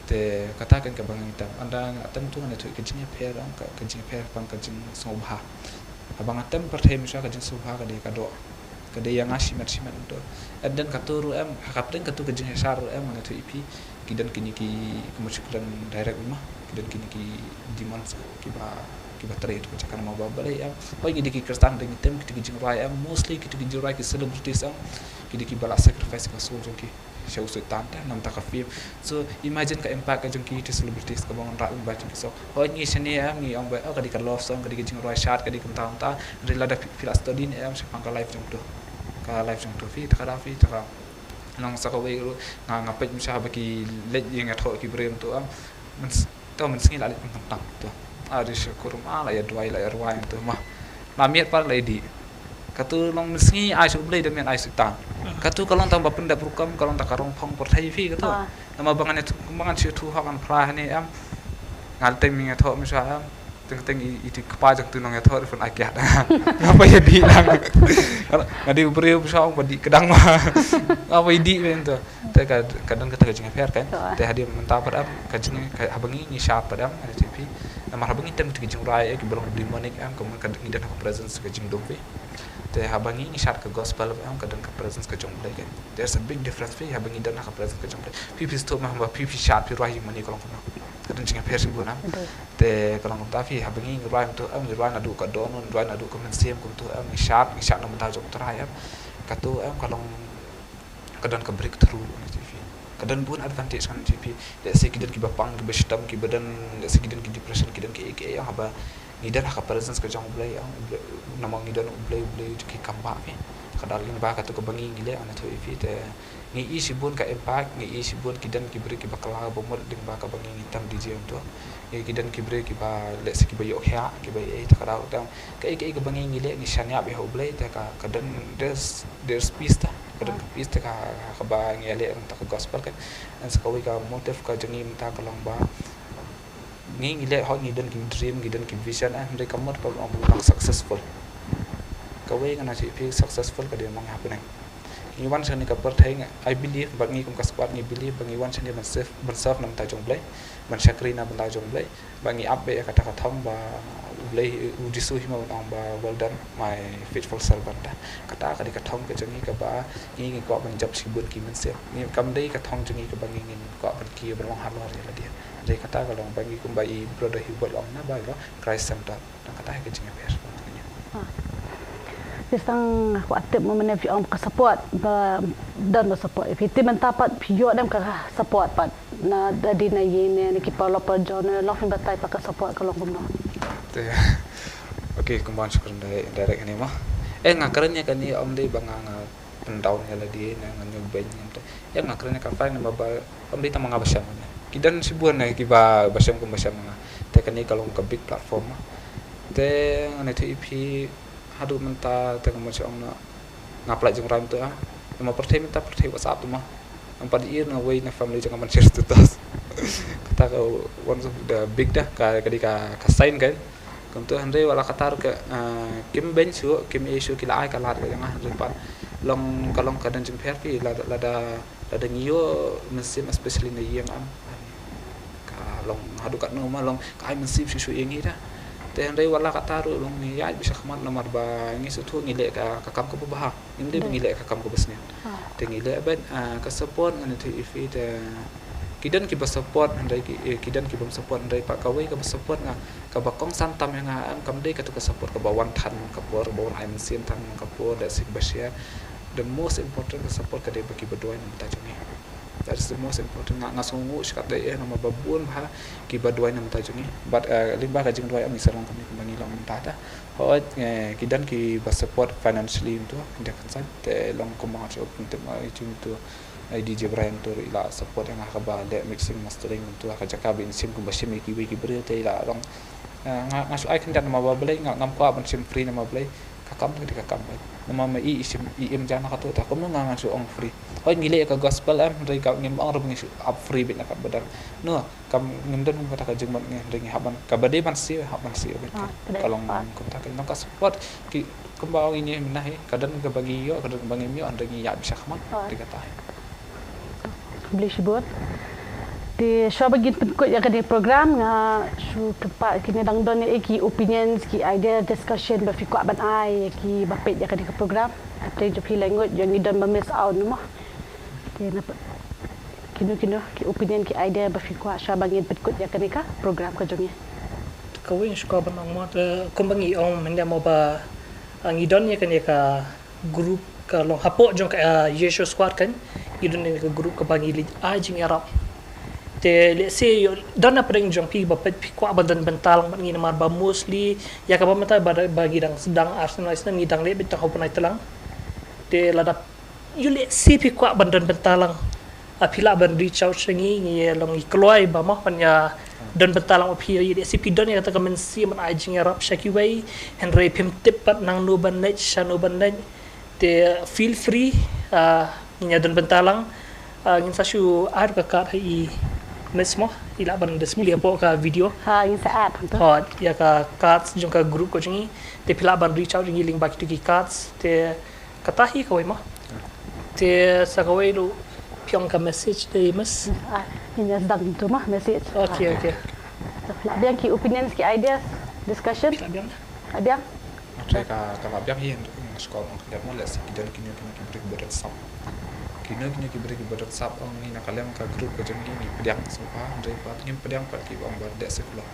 te kata kan ka bang kita andang atem tu ne tu kajing pher ka kajing pher pang kajing sobha habang atem pertem misal kajing sobha ka de ka do ka de yang asimat itu dan katuru hakapten katu kajing sar na tu ipi kidan kini ki kemusyukuran direct rumah dan kini ki di mana kiba trade ko cakap mau babale yang pagi di kristan dengan tem kita kijing rai yang mostly kita kijing rai ki celebrities yang kita bala sacrifice ka so jong ki show sultan nam ta ka film so imagine ka impact ka jong ki ti celebrities ka bangon ra ba jong so ho ni sini ya ni ong ba ka di ka love song ka di kijing rai shot ka di kam ta rela da fil study ni am sepang ka live jong tu fi ta ka fi ta nang sakawai ngapet misah bagi lej yang atho ki brem tu am men singi lalit tentang tu ada syukur malah ya dua ya ruai tu mah lamiat par lady katu long singi ai su blai demian ai sultan katu kalau tambah pendak prukam kalau tak karong pong pertai fi katu nama bangan itu bangan siu tu hakan prah ni am ngalte mi atho misah am teng itu kepajak tu nang atho pun akiat apa ya di lang ngadi breu besang badi kedang mah apa idi bento te kadang kata kajing fer kan te hadir mentah padam kajing habangi ni sharp padam ada TV nama habangi tem kajing rai ki belum di monik am kemudian kadang dan aku presence kajing dobe te habangi ni sharp ke gospel am kadang ke presence kajing play kan there's a big difference fi habangi dan aku presence kajing play pipi stop mah pipi sharp pi rai mani kalau kadang jing per sibun am te kalau ngota fi habangi ngruan tu am ngruan adu ka don ngruan adu ka men sim kum tu am ngishat nam ta jok trai am ka tu am kalau kadang ka break through TV kadang pun advantage kan TV le se kidan ki bapang ki bestam ki badan le se kidan ki depression kidan ki ke ya haba ngidan ka presence ka jong blai am namang ngidan blai ki kamba fi kadang lin ba ka tu ka bangi ngile ana tu fi te ngi isibun ka impact ngi isibun kidan ki break ki bakala bomor ding ba ka bangi ngitam DJ tu ngi kidan ki break ki ba le se ki ba yo kha ki ba e ta kadang dang ka bangi ngile ngi shanya be ho blai ta ka kadang there's peace ta kadang peace ta ka ba ngi ale ta ka gospel kan an sakawi ka motive ka jangi ta ka long ba ngi ngile ho ngi dan ki dream ngi dan ki vision an re kamot ka ang successful ka we ngana si fi successful ka de mong happen ngi wan sani ka per thai I believe ba ngi kum ka squad ngi believe ba ngi wan sani ban self nam ta jong blai ban shakri na ban ta jong blai ba ngi up be ka ta ka thong ba blai u disu hima on ba well done my faithful servant kata ka di ka thong ka jangi ka ba ngi ko ban job sibut ki men se ngi kam dei ka thong jangi ka ba ngi ko ban ki ban long halor ya dia dei kata ka long ba ngi kum ba I brother hi bot long na ba lo Christ center dan kata ka jangi per Isang aku atip memang fi om ka support dan support fi tim tapat pio dem ka support pat na dadi na yene ni ki palo pa jon lo fin batai pa ka support ka long no okay kumban syukur direct ni mah ngakarannya kan ni om dei banga pendaun ya ladi na nyoben ngakarannya kan fa na ba om dei tamang abasam kidan sibuan na ki ba basam kum basam te kan ni kalau ka big platform te ngane tu EP hadu menta tengah macam na ngaplai jeng ram tu ma perthai minta perthai WhatsApp tu mah empat year na way na family jangan share status kata ka one of the big dah ka sign kan kam tu andre wala katar ke kim ben su kim issue kila ai kalar ka jangan lepas long kalong kadang jeng perpi lada ngio mesim especially na yang am ka long hadu kat no ma long kai mesim su yang ida te andre wala kataru long ni ya bisa khamat nomor ba ngi su thu ngile ka kam ko ba ngile ngile ka kam ko besne te ngile ben ka support ngani tu ifi te kidan ki ba support andre kidan ki bam support andre pa kawai ka ba support nga ka ba kong santam yang am kam dei ka tu ka support ka ba wan than ka por ba wan I'm sin than ka por da sik basia the most important ka support ka dei ba ki ba doin ta jungi that is the most important nga sungu skat dei nama babun ha ki ba doin nam ta jungi but limba ka jing doai am sarong kami kembali long tata hot kidan ki ba support financially tu inda kan te long komang cho untuk mai chung tu DJ Brian tu ila support yang ka ba le mixing mastering tu ka jaka bin sim ku ba sim ki wi ki bre te ila long ngasu ai kan dan ma ba blai ngam ko ban sim free nama blai kakam tu di kakam nama ma isim im jana ka tu ta kom ngang ngasu ong free hoi ngile ka gospel am ri ka ngim ong rubngi up free bin ka badar no kam ngim dan ka ka jeng ban ngi haban ka bade ban si haban si kalong kom ta kan ka support ki kembang ini menahi kadang ka bagi yo kadang bagi mi on ngi ya bisa khamat di kata beli sibut di show bagi penkut yang di program nga su tempat kini dang don ki opinions ki idea discussion ba fi ko ban ai ki bapet yang di program atau jopi language yang dan miss out mah di na kini ki opinion ki idea ba fi ko show bagi penkut yang di program ka jongnya kawin suka ban ang mo kumbangi om menda mo ba ang idon ya kan ya ka group ka long hapo jong ka Yeshu squad kan idon ni ka group ka bangi ajing arab te let's say dan apa yang jong pi bapet pi kwa badan bentalang ngi namar ba mostly ya ka pamata bagi dang sedang Arsenal isna ngi dang le betang hopen ai telang te ladap you let's say pi kwa badan bentalang apila ban reach out ngi long kloi ba mah panya dan bentalang pi you let's say pi don ya ta kamen si man ajing arab shaki way henry pim tip pat nang no ban net shano ban net te feel free nya dan bentalang ngin sasu ar ka kat hai mesmo ila ban desmili po ka video yang saat tu ya ka cards jong ka group ko jingi te pila ban reach out jingi link back to ki cards te katahi ka mah te sa ka lu piong ka message de mas ini sedang tu mah message okay biang ki opinions ki ideas discussion biang ka biang hian sekolah dia mo les kidan kini ki break berat sam kina ki beri ki badak sap ang ni nakalem ka group ka jeng ni pediang supa dari pat ngim pediang pat ki bang bar dek sekolah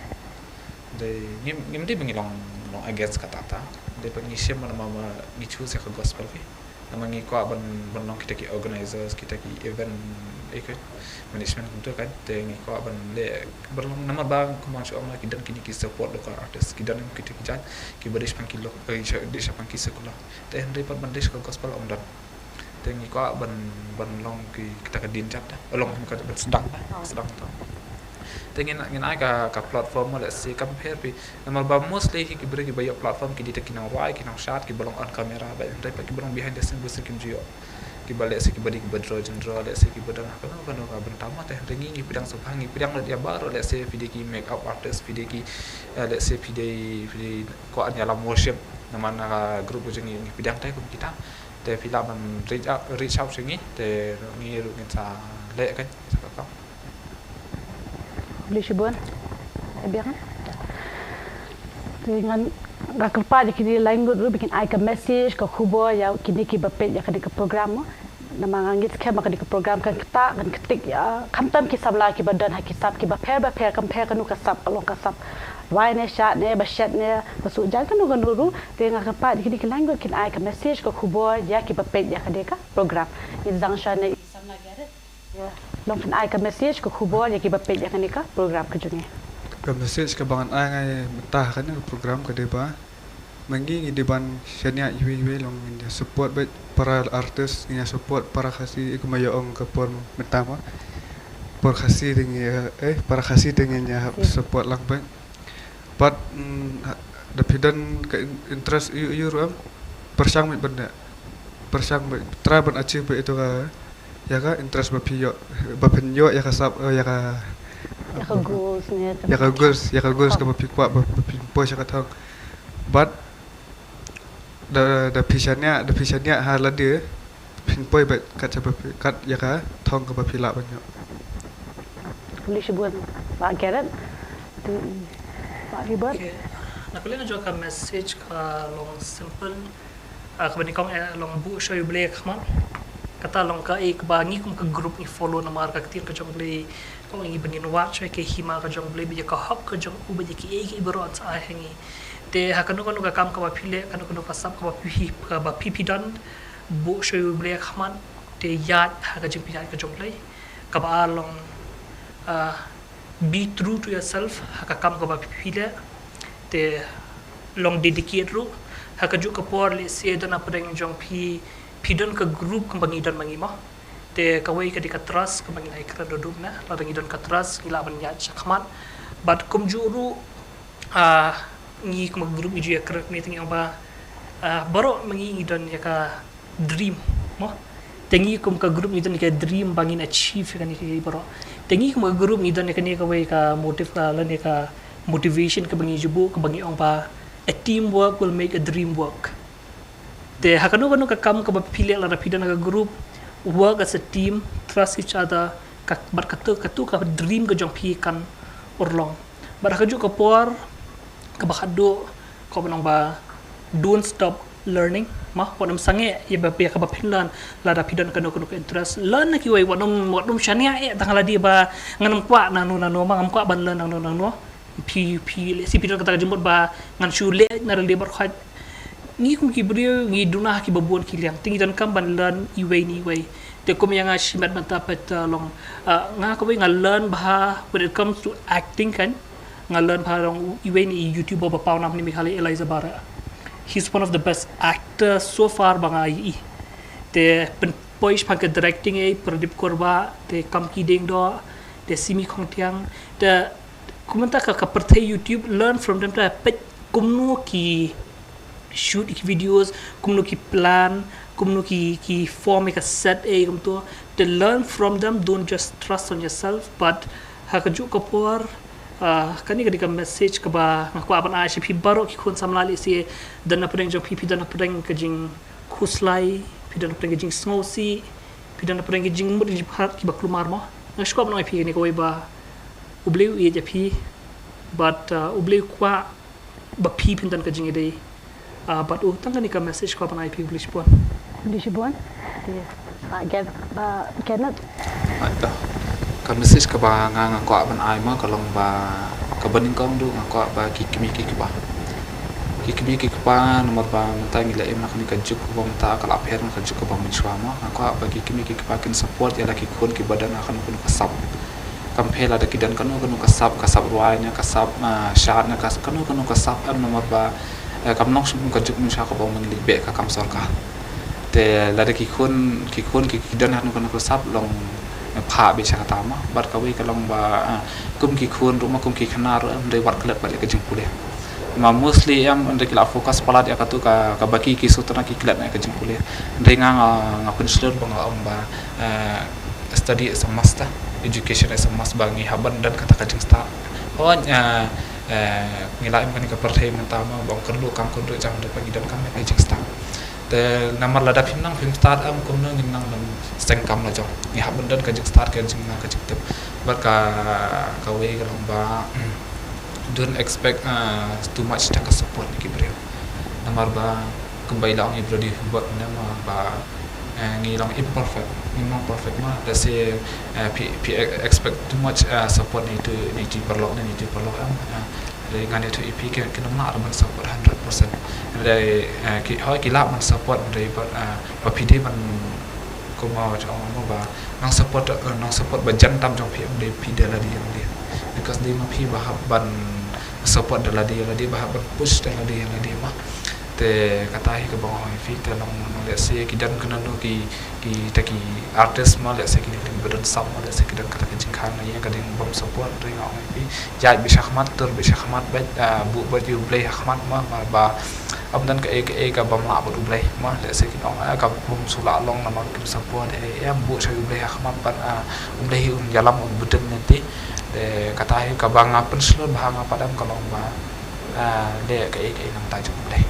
dari ngim di bengilong long against kata ta dari pat ngisem nama ni choose ka gospel ki nama ngi ko ban long kita ki organizers kita ki event management untuk kan tengi ko le berlong nama bang kumang so ama kidan kini ki support local artist kidan kita ki jan ki berish pan ki lo di sapan ki sekolah teh dari pat bandish ka gospel om dan tengi ko ban long ki kita ka din chat long ka sedang ta tengi ngin ai ka platform let's say compare pi nama ba mostly ki beri ki bayo platform ki dita kinang wai kinang shot ki belong on camera ba dari pat ki belong behind the scene busin kim jio ki balik se ki badi ki badro jendro let's say ki badang kana ka bentama teh rengi ni pidang sopangi pidang dia baru let's say video ki make up artist video ki let's say video ko an dalam worship nama na group jengi ni pidang tai ko kita te film man reach out jengi te ni ru ni sa le kan ka Boleh sibuan? Biar kan? Dengan rakyat di kini lain guru bikin icon message ke kubo ya kini ki bapet ya kini ke program nama ngit ke maka di ke program kan kita kan ketik ya kamtam ki sabla ki badan ha kisab ki baper compare kan kasab kalau kasab why ne shot ne bashet ne masuk jalan kan guru dengan rakyat di kini ki lain guru kin icon message ke kubo ya ki bapet ya kini ke program in zangshan ne samna garet ya long kan icon message ke kubo ya ki bapet ya kini ke program ke juni Ka message ka bangan ai mentah kan program ka deba. Mangi deban senya iwe long India support para artis ini support para kasih iku mayoong ka por mentama. Por kasih dengan para kasih dengan ya support lang ba. But dapidan ka interest you ram persang mit benda. Persang try ban achieve itu ka ya ka interest ba piyo ba penyo ya ka sab ya ka ya ka goals ka mapikwa po siya katong but the visionnya hala dia pinpoy ba kat sa kat ya ka thong ka papila banyo boleh sibuan Pak Gerard Pak Hibert nak boleh juga ka message ka long simple kabani kong long bu show boleh khaman kata long ka ek bangi kum ka group ni follow na mar ka tir ka jong boleh kong ingi benin watch ke hima ka jong boleh bi ka hop ka jong u bi ki ek ibro at sa hengi te hakanu kanu ka kam ka ba phile kanu kanu ka sab ka ba pipi dan bu show boleh khaman te yat ha ka jong pi ka jong boleh ka ba long be true to yourself ha ka kam ka ba phile te long dedicate ru ha ka ju ka por le se dan apreng jong pi pidon ke group kembangi dan mangima te kawai ke dikat trust kembangi nai kra dodum na la rangi don ka trust ngila ban ya chakman but kum juru ngi kum group ni ju ya kra ni tingi ba baro mangi don ya ka dream mo tengi kum ka group ni don ka dream bangin achieve kan ni baro tengi kum group ni don ya kan kawai ka motive la ni ka motivation ke bangi jubu ke bangi ong ba a teamwork will make a dream work te hakanu kanu ka kam ka bapile la rapida na group work as a team trust each other ka barkatu ka dream ka jong pi kan urlong barakaju ka por ka bakado ko banong ba don't stop learning ma wanam sange ya ba ka bapinlan la rapida na kanu interest learn na ki wai wanam shania tangala di ba nganam kwa nanu ma ngam kwa ban learn nanu pi si pidon ka jumot ba ngan shule na le bar khat ni kum ki brio ngi dunah ki babuan ki liang tingi dan kam ban learn iway ni way te kum yang ashimat mata pet long nga ko nga learn bah when it comes to acting kan nga learn bah long iway ni YouTube ba pau nam ni Mikhali Eliza Bara he's one of the best actors so far bangai te pen poish pa ka directing Pradip Korba te kam ki ding do te simi khong tiang te kumanta ka perthai YouTube learn from them ta pet kumnu ki shoot videos kumno ki plan kumno ki form ka set kumto to learn from them don't just trust on yourself but hakaju ka por kani ka message ka ba ko aban a shi baro ki khon samlali si dan na preng jo pipi dan na preng ka jing khuslai pi dan na preng jing snosi pi dan na preng jing mud ji phat ki ba klumar mo ngashko ba no pi ni ko ba ubleu ye ja pi but ubleu kwa ba pi pin dan ka jing dei but tangani ka message ko ban IP English pun English pun Kenneth. Ada. Ka message ka ba nga ko ban ai ma kalong ba ka baning kong du nga ko ba kikimi ba. Kikimi ba nomor ba mata ngila em nak ni ka juk ba mata kala pher ka juk ba min shwa ma nga ko ba kikimi ba kin support ya la ki kon ki badan akan kun kasap. Kampela da kidan kanu kasap ruainya kasap syaratnya kanu kasap am nomor ba kam nong sum ka juk min shwa ka ba min libe ka kam sol ka. Te la da ki kidan kanu kasap long พาไปชาตามบัดกวีกำลังบ่ากุมกี่คนรู้มากุมกี่ขนาดได้วัดเกล็ดไปเลยก็จึงพูดเลยมา mostly อันได้กล่าวโฟกัสพลาดอยากตัวกับบางกี่สุดท้ายกี่เกล็ดเนี่ยก็จึงพูดเลยได้งานเป็นเรื่องบางบ่า study as a master education as a must bagi haban dan kataก็จึง start เพราะnilai kan ke pertama pertama bang kerlu kang kerlu jangan dapat gidan kami keจึง startแต่นำมาระดับพิมพ์นั่งพิมพ์ start ก็นั่งยิงนั่งมันเซ็งกำละจ้ะนี่ฮับบันเดินก็จึง start กันจึงนั่งก็จึงเต็มบัดกะเวก็ลองบ่า don't expect too much จาก support นี่กี่เปรียบนำมาบ่ากุมใบลองอีบดีบัดนำมาบ่างี้ลอง imperfect นี่มอง perfect มาแต่เสียพี่ expect too much support นี่ที่perluนี่ที่perlu dari ngani tu EP ke nama man support 100% dari hoi kila man support dari PD man ko mau chong mo ba nang support ba jan tam jong phi dari PD la dia because dia ma phi ba ban support la dia ba ban push la dia ma te katai ke bang hoi phi te long le se ki dan kana no ki artist ma le se ki ni badan sam ma le se ki dan kata ki jing khang ni ka ding bom support ri ngau phi jai bi shakhmat tur bi shakhmat bet bu ba yu play shakhmat ma ba am dan ka ka bam la bu play ma le se ki nong ka bom sula long na ma ki support em bu sa yu play shakhmat pan play jalam butun nanti de katai ka bang apen slot bahang padam kalong ba de ka nam ta jong play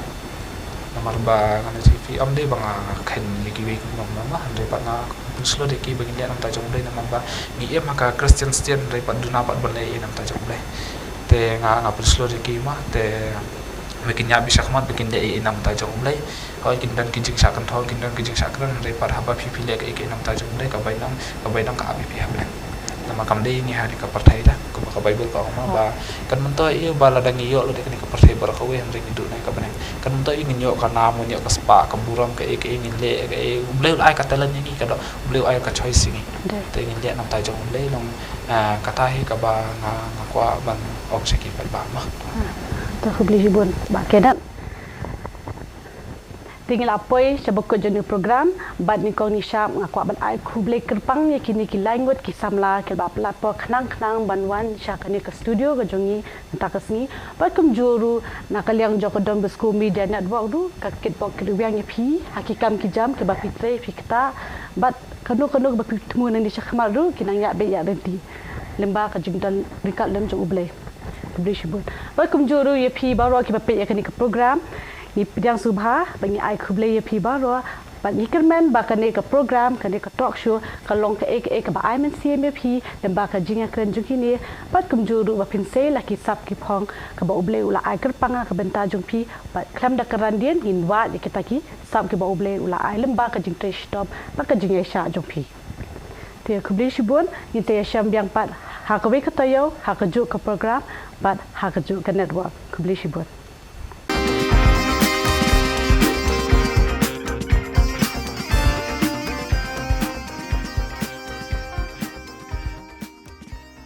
nomor ba ngana TV am de bang khen ni ki week nom ma de pa na puslo de ki bagi nam ta jong de nam ba ni em maka Christian Stian de pa duna pa ban le nam ta jong de te nga puslo de ki ma te mekin ya bisa khmat bikin de nam ta jong de hoi kin dan ki jing sa kan thol kin dan ki jing sa kan de pa ha ba phi le ke nam ta jong de ka bai nam ka abi phi ha ba nama kam de ni hari ka partai da ko ka Bible ka ma ba kan man to i ba la dang iyo lo de kan ka partai bar ka we han ri du nai ka banai kan man to i nyo ka na mo nyo ka spa ka buram ka ngin le ka bleu ai ka talan ni ka do bleu ai ka choice ni te ngin le nam ta jong le long ka ta hi ka ba nga kwa ban ok seki ba ma to khubli hibun ba kedat tinggal apoi sebab jenis program bad ni kong ni syap ngakwa ban ai khuble kerpang ye kini ki language ki samla ke ba platform khnang banwan syakani ke studio ke jongi takasni bakum juru nakaliang joko Don Bosco Media Network du ka kitbok kriwiang ye phi hakikam ki jam ke ba fitre fikta bat kanu ba temu nang di syakmal du kinang ya be ya renti lemba ka jingdal rikat lem jong uble shibun bakum juru ye phi baro ki ba pe yakani ke program ni yang subha bagi ai khuble ye phi baro ban ikermen ba kane ka program kane ka talk show ka long ka ek ba ai men CMP dan ba ka jinga kren jung kini pat kum juru ba pin se la ki sap ki phong ka ba uble ula ai ker panga ka benta jung phi ba klam da karandian hin wa kita ki sap ki ba uble ula ai lem ba ka jing tre stop ba ka jing sha jung phi te khuble shibon ni te sham biang pat ha ka we ka tayo ha ka ju ka program but ha ka ju ka network khuble shibon